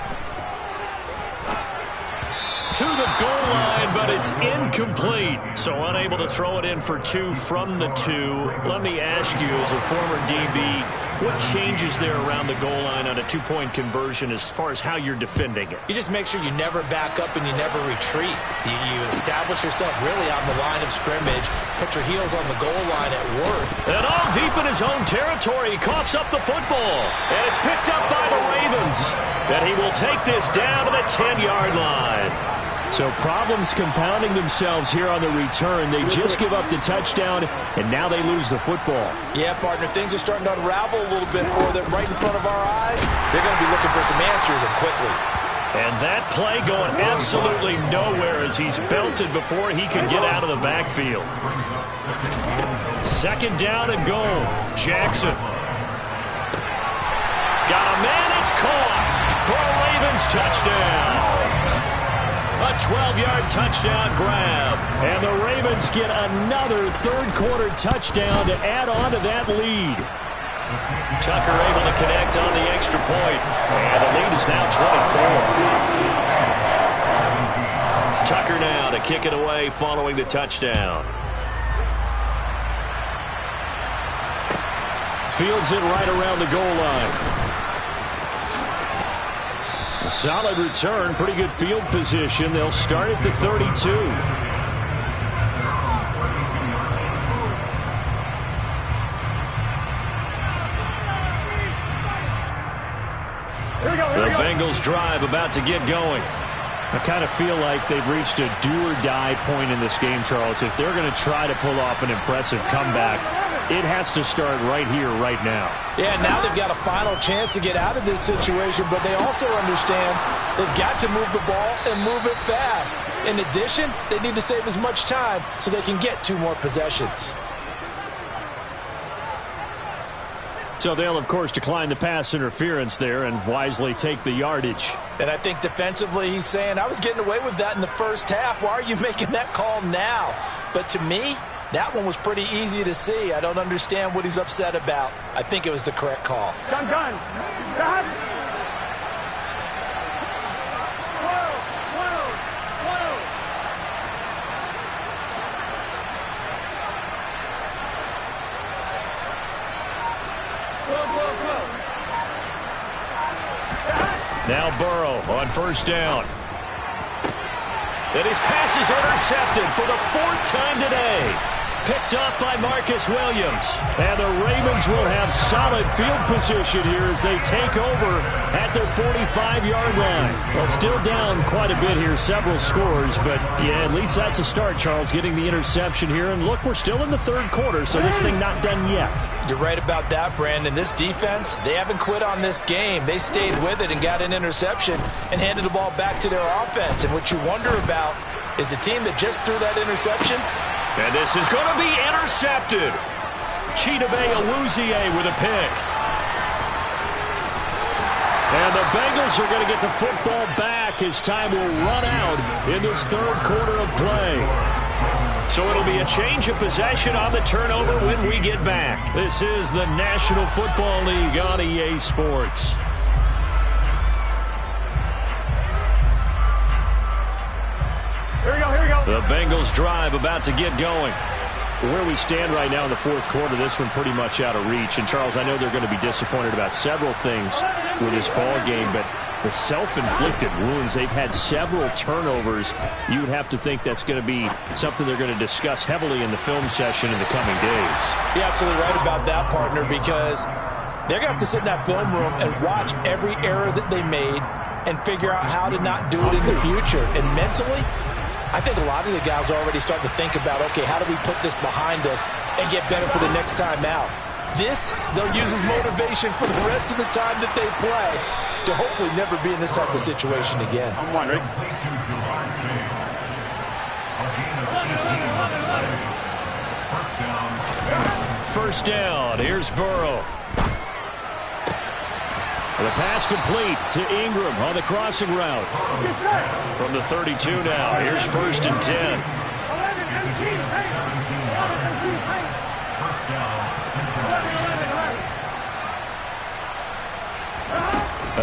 To the goal line, but it's incomplete. So unable to throw it in for 2 from the 2. Let me ask you, as a former DB, what changes there around the goal line on a 2-point conversion as far as how you're defending it? You just make sure you never back up and you never retreat. You establish yourself really on the line of scrimmage, put your heels on the goal line at work. And all deep in his own territory, he coughs up the football. And it's picked up by the Ravens. And he will take this down to the 10-yard line. So problems compounding themselves here on the return. They just give up the touchdown, and now they lose the football. Yeah, partner, things are starting to unravel a little bit for them right in front of our eyes. They're going to be looking for some answers, and quickly. And that play going absolutely nowhere as he's belted before he can get out of the backfield. 2nd down and goal. Jackson. Got a man, it's caught. for a Ravens touchdown. A 12-yard touchdown grab. And the Ravens get another third-quarter touchdown to add on to that lead. Tucker able to connect on the extra point. And the lead is now 24. Tucker now to kick it away following the touchdown. Fields it right around the goal line. A solid return, pretty good field position. They'll start at the 32. The Bengals drive about to get going. I kind of feel like they've reached a do-or-die point in this game, Charles. If they're going to try to pull off an impressive comeback, it has to start right here, right now. Yeah, now they've got a final chance to get out of this situation, but they also understand they've got to move the ball and move it fast. In addition, they need to save as much time so they can get 2 more possessions. So they'll, of course, decline the pass interference there and wisely take the yardage. And I think defensively he's saying, I was getting away with that in the first half. Why are you making that call now? But to me, that one was pretty easy to see. I don't understand what he's upset about. I think it was the correct call. Gun. Stop. Now Burrow on first down. And his pass is intercepted for the 4th time today. Picked off by Marcus Williams. And the Ravens will have solid field position here as they take over at their 45-yard line. Well, still down quite a bit here, several scores, but yeah, at least that's a start, Charles, getting the interception here. And look, we're still in the 3rd quarter, so this thing not done yet. You're right about that, Brandon. This defense, they haven't quit on this game. They stayed with it and got an interception and handed the ball back to their offense. And what you wonder about is the team that just threw that interception. And this is going to be intercepted. Chidobe Awuzie with a pick. And the Bengals are going to get the football back as time will run out in this 3rd quarter of play. So it'll be a change of possession on the turnover when we get back. This is the National Football League on EA Sports. Here we go. The Bengals drive about to get going. Where we stand right now in the 4th quarter, this one pretty much out of reach. And, Charles, I know they're going to be disappointed about several things with this ball game, but the self-inflicted wounds, they've had several turnovers. You would have to think that's going to be something they're going to discuss heavily in the film session in the coming days. You're absolutely right about that, partner, because they're going to have to sit in that film room and watch every error that they made and figure out how to not do it in the future. And mentally, I think a lot of the guys are already starting to think about, okay, how do we put this behind us and get better for the next time out? This, they'll use as motivation for the rest of the time that they play to hopefully never be in this type of situation again. I'm one, ready? First down. Here's Burrow. The pass complete to Ingram on the crossing route. From the 32 now. Here's 1st and 10.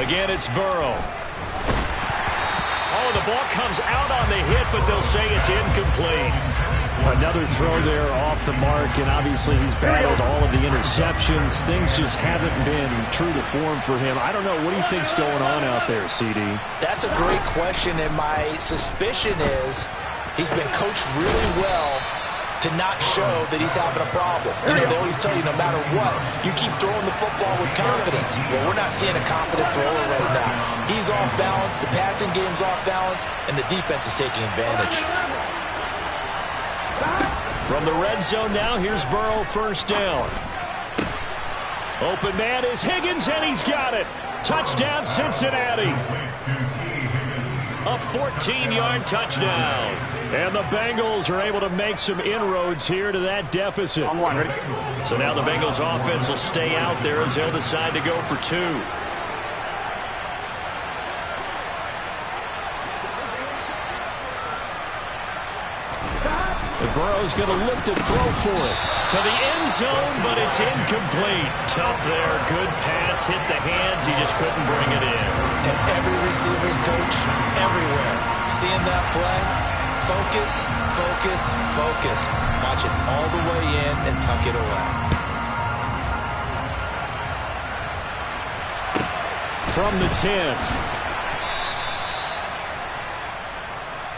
Again, it's Burrow. Oh, the ball comes out on the hit, but they'll say it's incomplete. Another throw there off the mark, and obviously he's battled all of the interceptions. Things just haven't been true to form for him. I don't know. What do you think's going on out there, CD? That's a great question, and my suspicion is he's been coached really well to not show that he's having a problem. You know, they always tell you no matter what, you keep throwing the football with confidence. Well, we're not seeing a confident thrower right now. He's off balance, the passing game's off balance, and the defense is taking advantage. From the red zone now, here's Burrow, first down. Open man is Higgins, and he's got it. Touchdown, Cincinnati. A 14-yard touchdown. And the Bengals are able to make some inroads here to that deficit. I'm one, ready? So now the Bengals offense will stay out there as they'll decide to go for 2. And Burrow's going to look to throw for it. To the end zone, but it's incomplete. Tough there. Good pass. Hit the hands. He just couldn't bring it in. And every receiver's coach, everywhere, seeing that play, focus, focus, focus. Watch it all the way in and tuck it away. From the 10.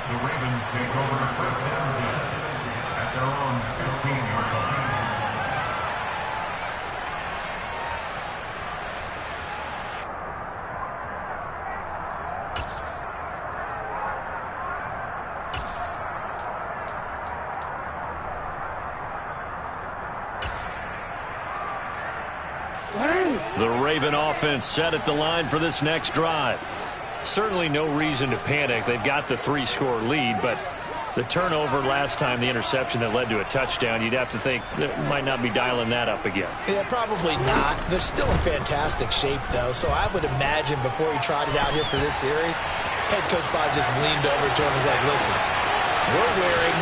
The Ravens take over first down at their own 15-yard line. The Raven offense set at the line for this next drive. Certainly no reason to panic. They've got the 3-score lead, but the turnover last time, the interception that led to a touchdown, you'd have to think they might not be dialing that up again. Yeah, probably not. They're still in fantastic shape, though, so I would imagine before he trotted out here for this series, head coach probably just leaned over to him and was like, listen, we're wearing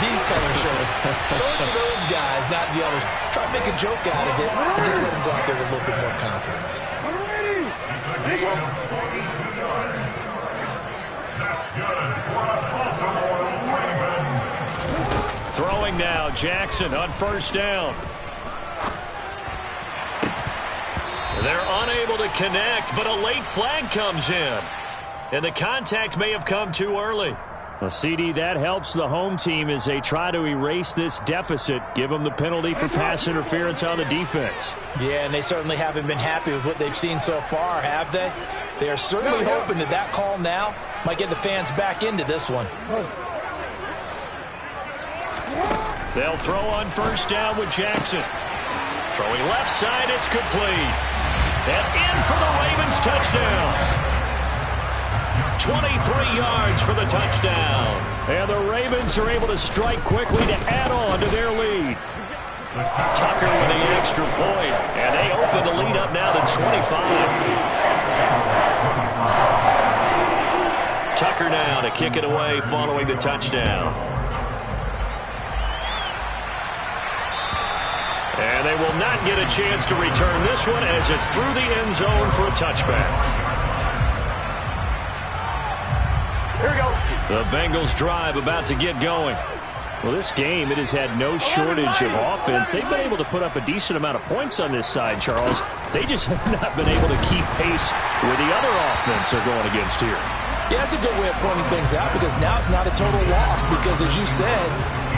these color shirts. Throw it to those guys, not the others. Try to make a joke out of it and just let them go out there with a little bit more confidence. Throwing now, Jackson on first down. They're unable to connect, but a late flag comes in. And the contact may have come too early. Well, CD, that helps the home team as they try to erase this deficit, give them the penalty for pass interference on the defense. Yeah, and they certainly haven't been happy with what they've seen so far, have they? They are certainly hoping that that call now might get the fans back into this one. They'll throw on first down with Jackson. Throwing left side, it's complete. And in for the Ravens touchdown. 23 yards for the touchdown. And the Ravens are able to strike quickly to add on to their lead. Tucker with the extra point, and they open the lead up now to 25. Tucker now to kick it away following the touchdown. And they will not get a chance to return this one as it's through the end zone for a touchback. Here we go. The Bengals drive about to get going. Well, this game, it has had no shortage of offense. They've been able to put up a decent amount of points on this side, Charles. They just have not been able to keep pace with the other offense they're going against here. Yeah, that's a good way of pointing things out because now it's not a total loss because, as you said,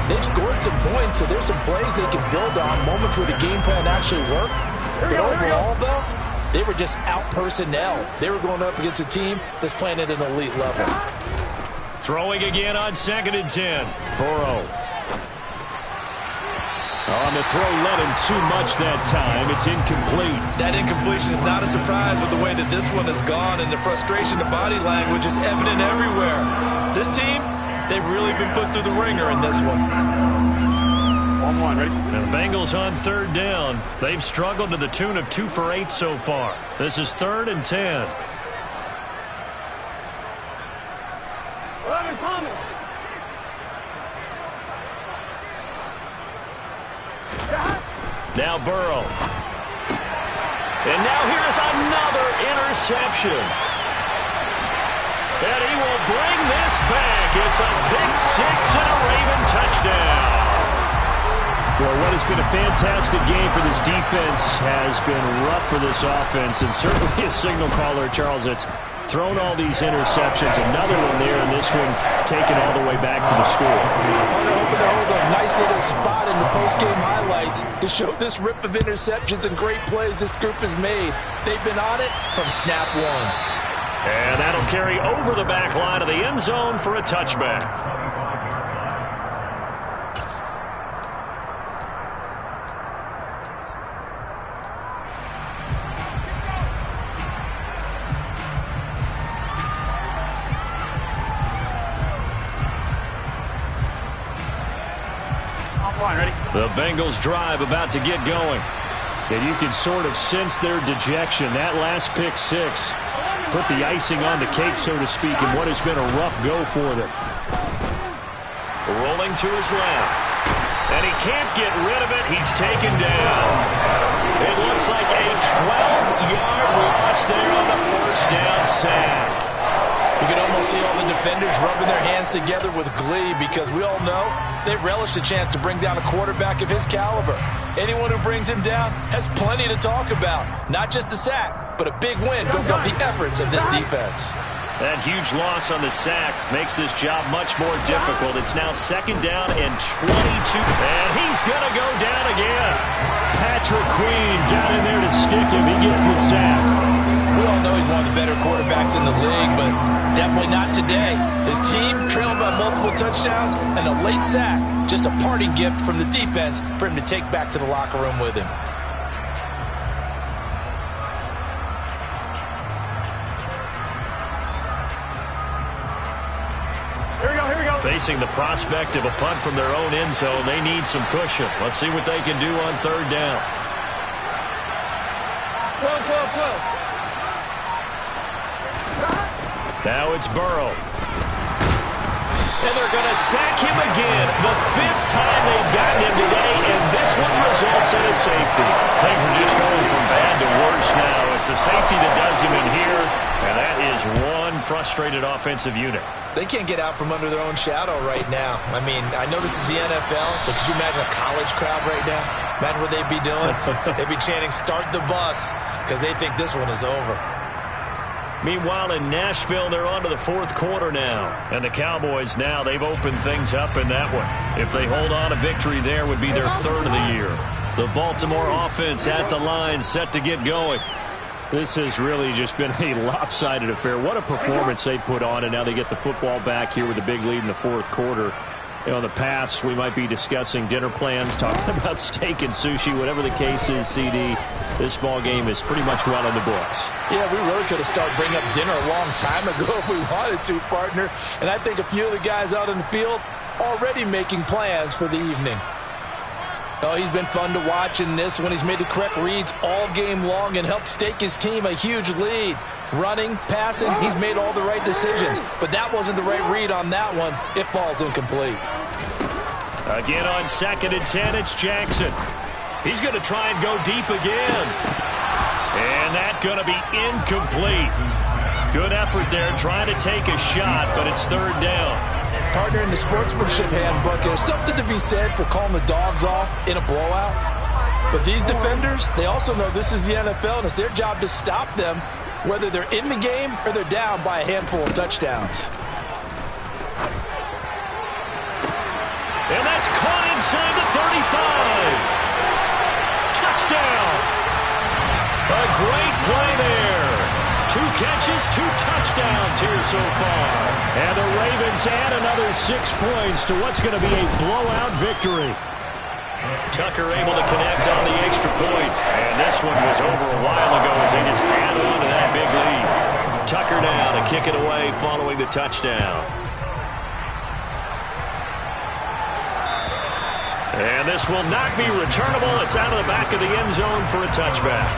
they've scored some points, so there's some plays they can build on, moments where the game plan actually worked. But overall, though, they were just out personnel. They were going up against a team that's playing at an elite level. Throwing again on 2nd and 10. Burrow. On the throw, led him too much that time. It's incomplete. That incompletion is not a surprise with the way that this one has gone, and the frustration, the body language is evident everywhere. This team, they've really been put through the ringer in this one. 1-1, ready? And the Bengals on 3rd down. They've struggled to the tune of 2 for 8 so far. This is 3rd and 10. Now Burrow. And now here's another interception. And he will bring this back. It's a pick 6 and a Raven touchdown. Well, what has been a fantastic game for this defense has been rough for this offense, and certainly a signal caller, Charles, that's thrown all these interceptions. Another one there, and this one taken all the way back for the score. They're hoping to hold a nice little spot in the post-game highlights to show this rip of interceptions and great plays this group has made. They've been on it from snap one. And that'll carry over the back line of the end zone for a touchback. The Bengals drive about to get going. And you can sort of sense their dejection. That last pick 6 put the icing on the cake, so to speak, in what has been a rough go for them. Rolling to his left. And he can't get rid of it. He's taken down. It looks like a 12-yard loss there on the first down sack. You can almost see all the defenders rubbing their hands together with glee because we all know they relish the chance to bring down a quarterback of his caliber. Anyone who brings him down has plenty to talk about. Not just a sack, but a big win built on the efforts of this defense. That huge loss on the sack makes this job much more difficult. It's now second down and 22. And he's going to go down again. Patrick Queen got in there to stick him. He gets the sack. We all know he's one of the better quarterbacks in the league, but definitely not today. His team trailing by multiple touchdowns and a late sack. Just a parting gift from the defense for him to take back to the locker room with him. Facing the prospect of a punt from their own end zone, they need some pushing. Let's see what they can do on third down. Now it's Burrow. And they're going to sack him again. The 5th time they've gotten him today, and this one results in a safety. Things are just going from bad to worse now. It's a safety that does him in here, and that is one frustrated offensive unit. They can't get out from under their own shadow right now. I mean, I know this is the NFL, but could you imagine a college crowd right now? Imagine what they'd be doing. They'd be chanting, "Start the bus," because they think this one is over. Meanwhile, in Nashville, they're on to the 4th quarter now. And the Cowboys now, they've opened things up in that one. If they hold on, a victory there would be their 3rd of the year. The Baltimore offense at the line, set to get going. This has really just been a lopsided affair. What a performance they put on, and now they get the football back here with a big lead in the 4th quarter. You know, in the past, we might be discussing dinner plans, talking about steak and sushi, whatever the case is, CD. This ball game is pretty much well in the books. Yeah, we really could have started bringing up dinner a long time ago if we wanted to, partner. And I think a few of the guys out in the field already making plans for the evening. Oh, he's been fun to watch in this when he's made the correct reads all game long and helped stake his team a huge lead. Running, passing, he's made all the right decisions. But that wasn't the right read on that one. It falls incomplete. Again on 2nd and 10, it's Jackson. He's going to try and go deep again. And that's going to be incomplete. Good effort there trying to take a shot, but it's 3rd down. Partner, in the sportsmanship handbook, there's something to be said for calling the dogs off in a blowout. But these defenders, they also know this is the NFL, and it's their job to stop them, whether they're in the game or they're down by a handful of touchdowns. And that's caught inside the 35. Touchdown. A great play there. 2 catches, 2 touchdowns here so far. And the Ravens add another 6 points to what's going to be a blowout victory. Tucker able to connect on the extra point. And this one was over a while ago as they just add on to that big lead. Tucker now to kick it away following the touchdown. And this will not be returnable. It's out of the back of the end zone for a touchback.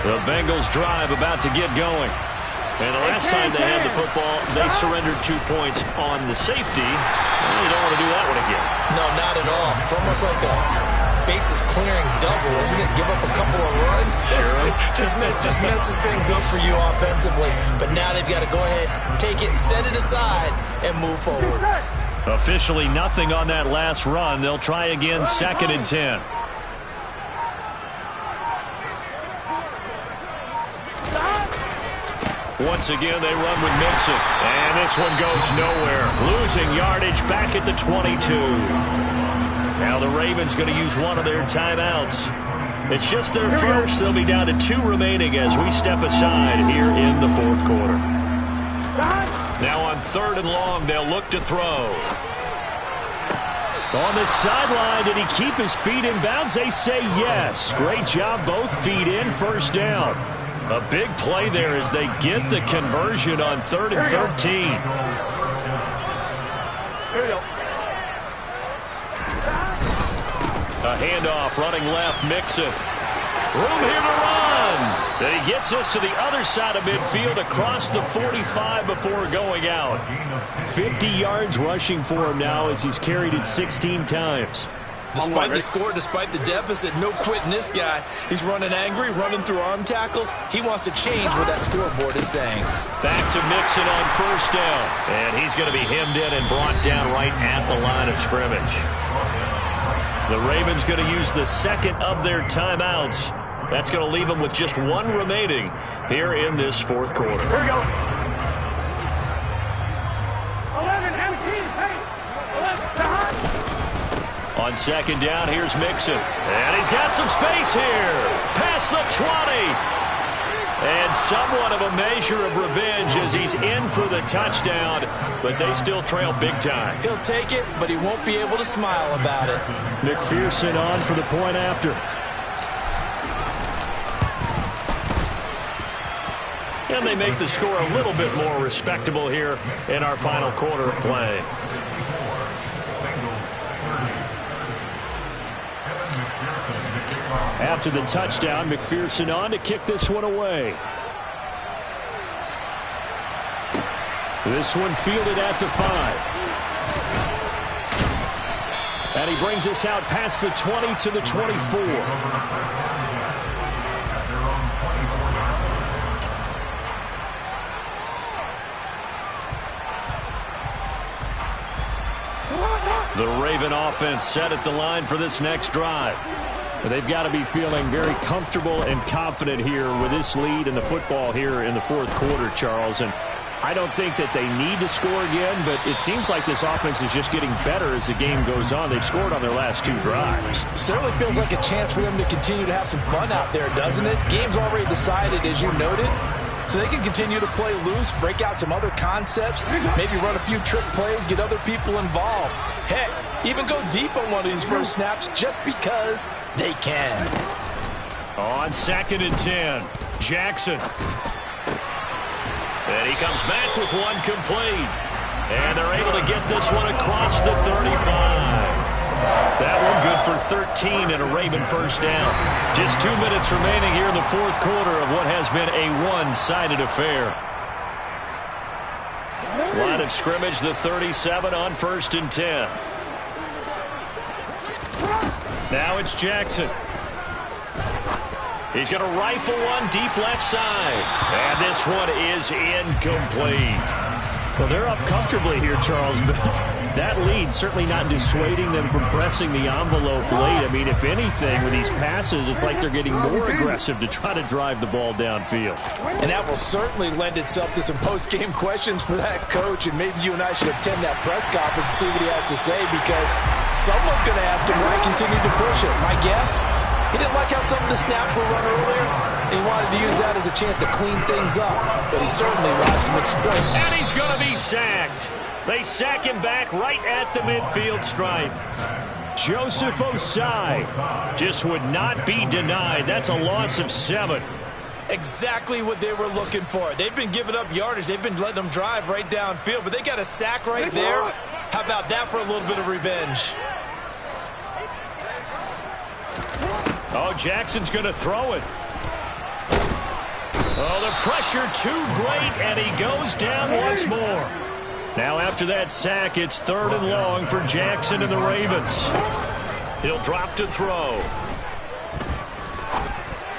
The Bengals drive about to get going. And the last time they had the football, they surrendered 2 points on the safety. Well, you don't want to do that one again. No, not at all. It's almost like a bases clearing double, isn't it? Give up a couple of runs. Sure. just messes things up for you offensively. But now they've got to go ahead, take it, set it aside, and move forward. Officially nothing on that last run. They'll try again 2nd and 10. Once again, they run with Mixon. And this one goes nowhere. Losing yardage back at the 22. Now the Ravens going to use one of their timeouts. It's just their first. They'll be down to 2 remaining as we step aside here in the 4th quarter. Now on 3rd and long, they'll look to throw. On the sideline, did he keep his feet in bounds? They say yes. Great job, both feet in, 1st down. A big play there as they get the conversion on 3rd and 13. Here we go. A handoff, running left, Mixon. Room here to run. And he gets us to the other side of midfield across the 45 before going out. 50 yards rushing for him now as he's carried it 16 times. Despite the score, despite the deficit, no quitting this guy. He's running angry, running through arm tackles. He wants to change what that scoreboard is saying. Back to Mixon on first down. And he's going to be hemmed in and brought down right at the line of scrimmage. The Ravens going to use the second of their timeouts. That's going to leave them with just one remaining here in this fourth quarter. Here we go. 11, empty, hey. 11, on second down, here's Mixon. And he's got some space here. Past the 20. And somewhat of a measure of revenge as he's in for the touchdown. But they still trail big time. He'll take it, but he won't be able to smile about it. McPherson on for the point after. And they make the score a little bit more respectable here in our final quarter of play. After the touchdown, McPherson on to kick this one away. This one fielded at the 5. And he brings us out past the 20 to the 24. The Raven offense set at the line for this next drive. They've got to be feeling very comfortable and confident here with this lead in the football here in the fourth quarter, Charles. And I don't think that they need to score again, but it seems like this offense is just getting better as the game goes on. They've scored on their last 2 drives. Certainly feels like a chance for them to continue to have some fun out there, doesn't it? Game's already decided, as you noted. So they can continue to play loose, break out some other concepts, maybe run a few trick plays, get other people involved. Heck, even go deep on one of these first snaps just because they can. On second and 10, Jackson. And he comes back with one complete. And they're able to get this one across the 35. That one good for 13 and a Raven first down. Just 2 minutes remaining here in the fourth quarter of what has been a one-sided affair. Line of scrimmage, the 37 on first and 10. Now it's Jackson. He's going to rifle one deep left side. And this one is incomplete. Well, they're up comfortably here, Charles, but that lead certainly not dissuading them from pressing the envelope late. I mean, if anything, with these passes, it's like they're getting more aggressive to try to drive the ball downfield. And that will certainly lend itself to some post-game questions for that coach, and maybe you and I should attend that press conference to see what he has to say, because someone's going to ask him why he continued to push it. My guess, he didn't like how some of the snaps were run earlier, and he wanted to use that as a chance to clean things up, but he certainly wants some exploit. And he's going to be sacked. They sack him back right at the midfield stripe. Joseph Osai just would not be denied. That's a loss of 7. Exactly what they were looking for. They've been giving up yardage. They've been letting them drive right downfield, but they got a sack right there. How about that for a little bit of revenge? Oh, Jackson's going to throw it. Oh, the pressure too great, and he goes down once more. Now after that sack, it's 3rd and long for Jackson and the Ravens. He'll drop to throw.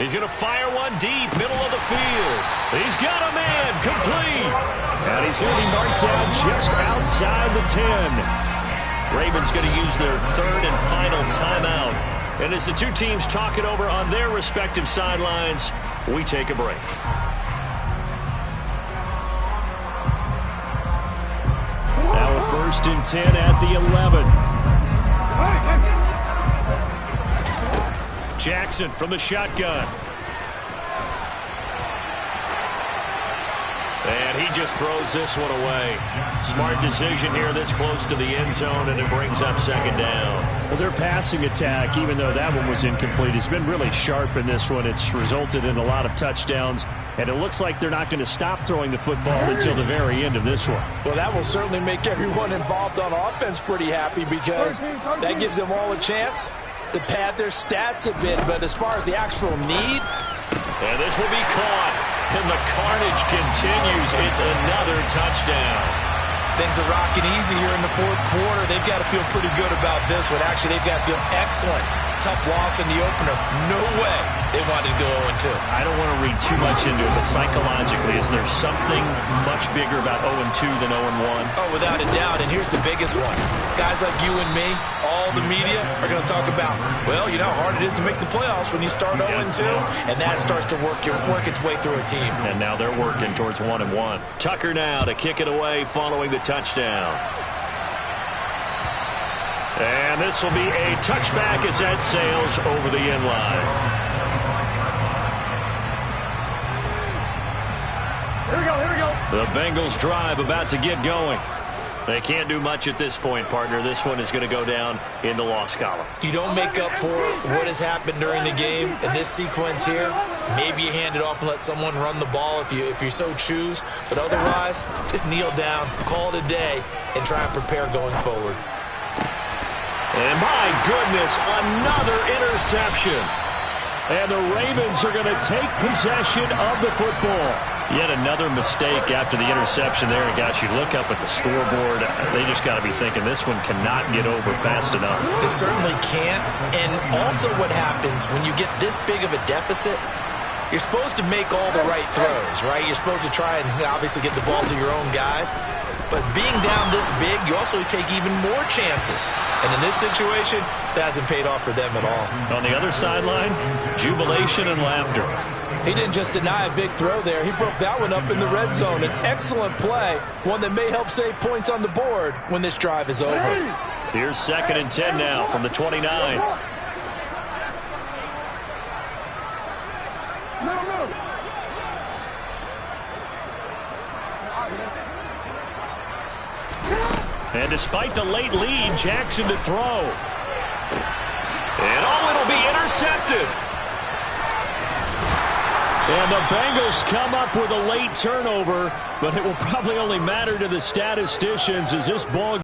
He's going to fire one deep, middle of the field. He's got a man, complete. And he's going to be marked down just outside the 10. Ravens going to use their 3rd and final timeout. And as the two teams talk it over on their respective sidelines, we take a break. Now a 1st and 10 at the 11. Jackson from the shotgun. And he just throws this one away. Smart decision here this close to the end zone, and it brings up 2nd down. Well, their passing attack, even though that one was incomplete, has been really sharp in this one. It's resulted in a lot of touchdowns, and it looks like they're not going to stop throwing the football until the very end of this one. Well, that will certainly make everyone involved on offense pretty happy, because that gives them all a chance to pad their stats a bit, but as far as the actual need. And this will be caught. And the carnage continues. It's another touchdown. Things are rocking easy here in the fourth quarter. They've got to feel pretty good about this one. Actually, they've got to feel excellent. Tough loss in the opener. No way they wanted to go 0-2. I don't want to read too much into it, but psychologically, is there something much bigger about 0-2 than 0-1? Oh, without a doubt, and here's the biggest one. Guys like you and me, all the media, are going to talk about, well, you know how hard it is to make the playoffs when you start 0-2, and that starts to work its way through a team. And now they're working towards 1-1. Tucker now to kick it away following the touchdown. And this will be a touchback as that sails over the end line. Here we go, here we go. The Bengals drive about to get going. They can't do much at this point, partner. This one is going to go down in the loss column. You don't make up for what has happened during the game in this sequence here. Maybe you hand it off and let someone run the ball if you so choose. But otherwise, just kneel down, call it a day, and try and prepare going forward. And my goodness, another interception. And the Ravens are going to take possession of the football. Yet another mistake after the interception there. And gosh, you look up at the scoreboard, they just got to be thinking this one cannot get over fast enough. It certainly can't. And also what happens when you get this big of a deficit, you're supposed to make all the right throws, right? You're supposed to try and obviously get the ball to your own guys. But being down this big, you also take even more chances. And in this situation, that hasn't paid off for them at all. On the other sideline, jubilation and laughter. He didn't just deny a big throw there. He broke that one up in the red zone. An excellent play, one that may help save points on the board when this drive is over. Here's 2nd and 10 now from the 29. And despite the late lead, Jackson to throw. And it'll be intercepted. And the Bengals come up with a late turnover, but it will probably only matter to the statisticians as this ball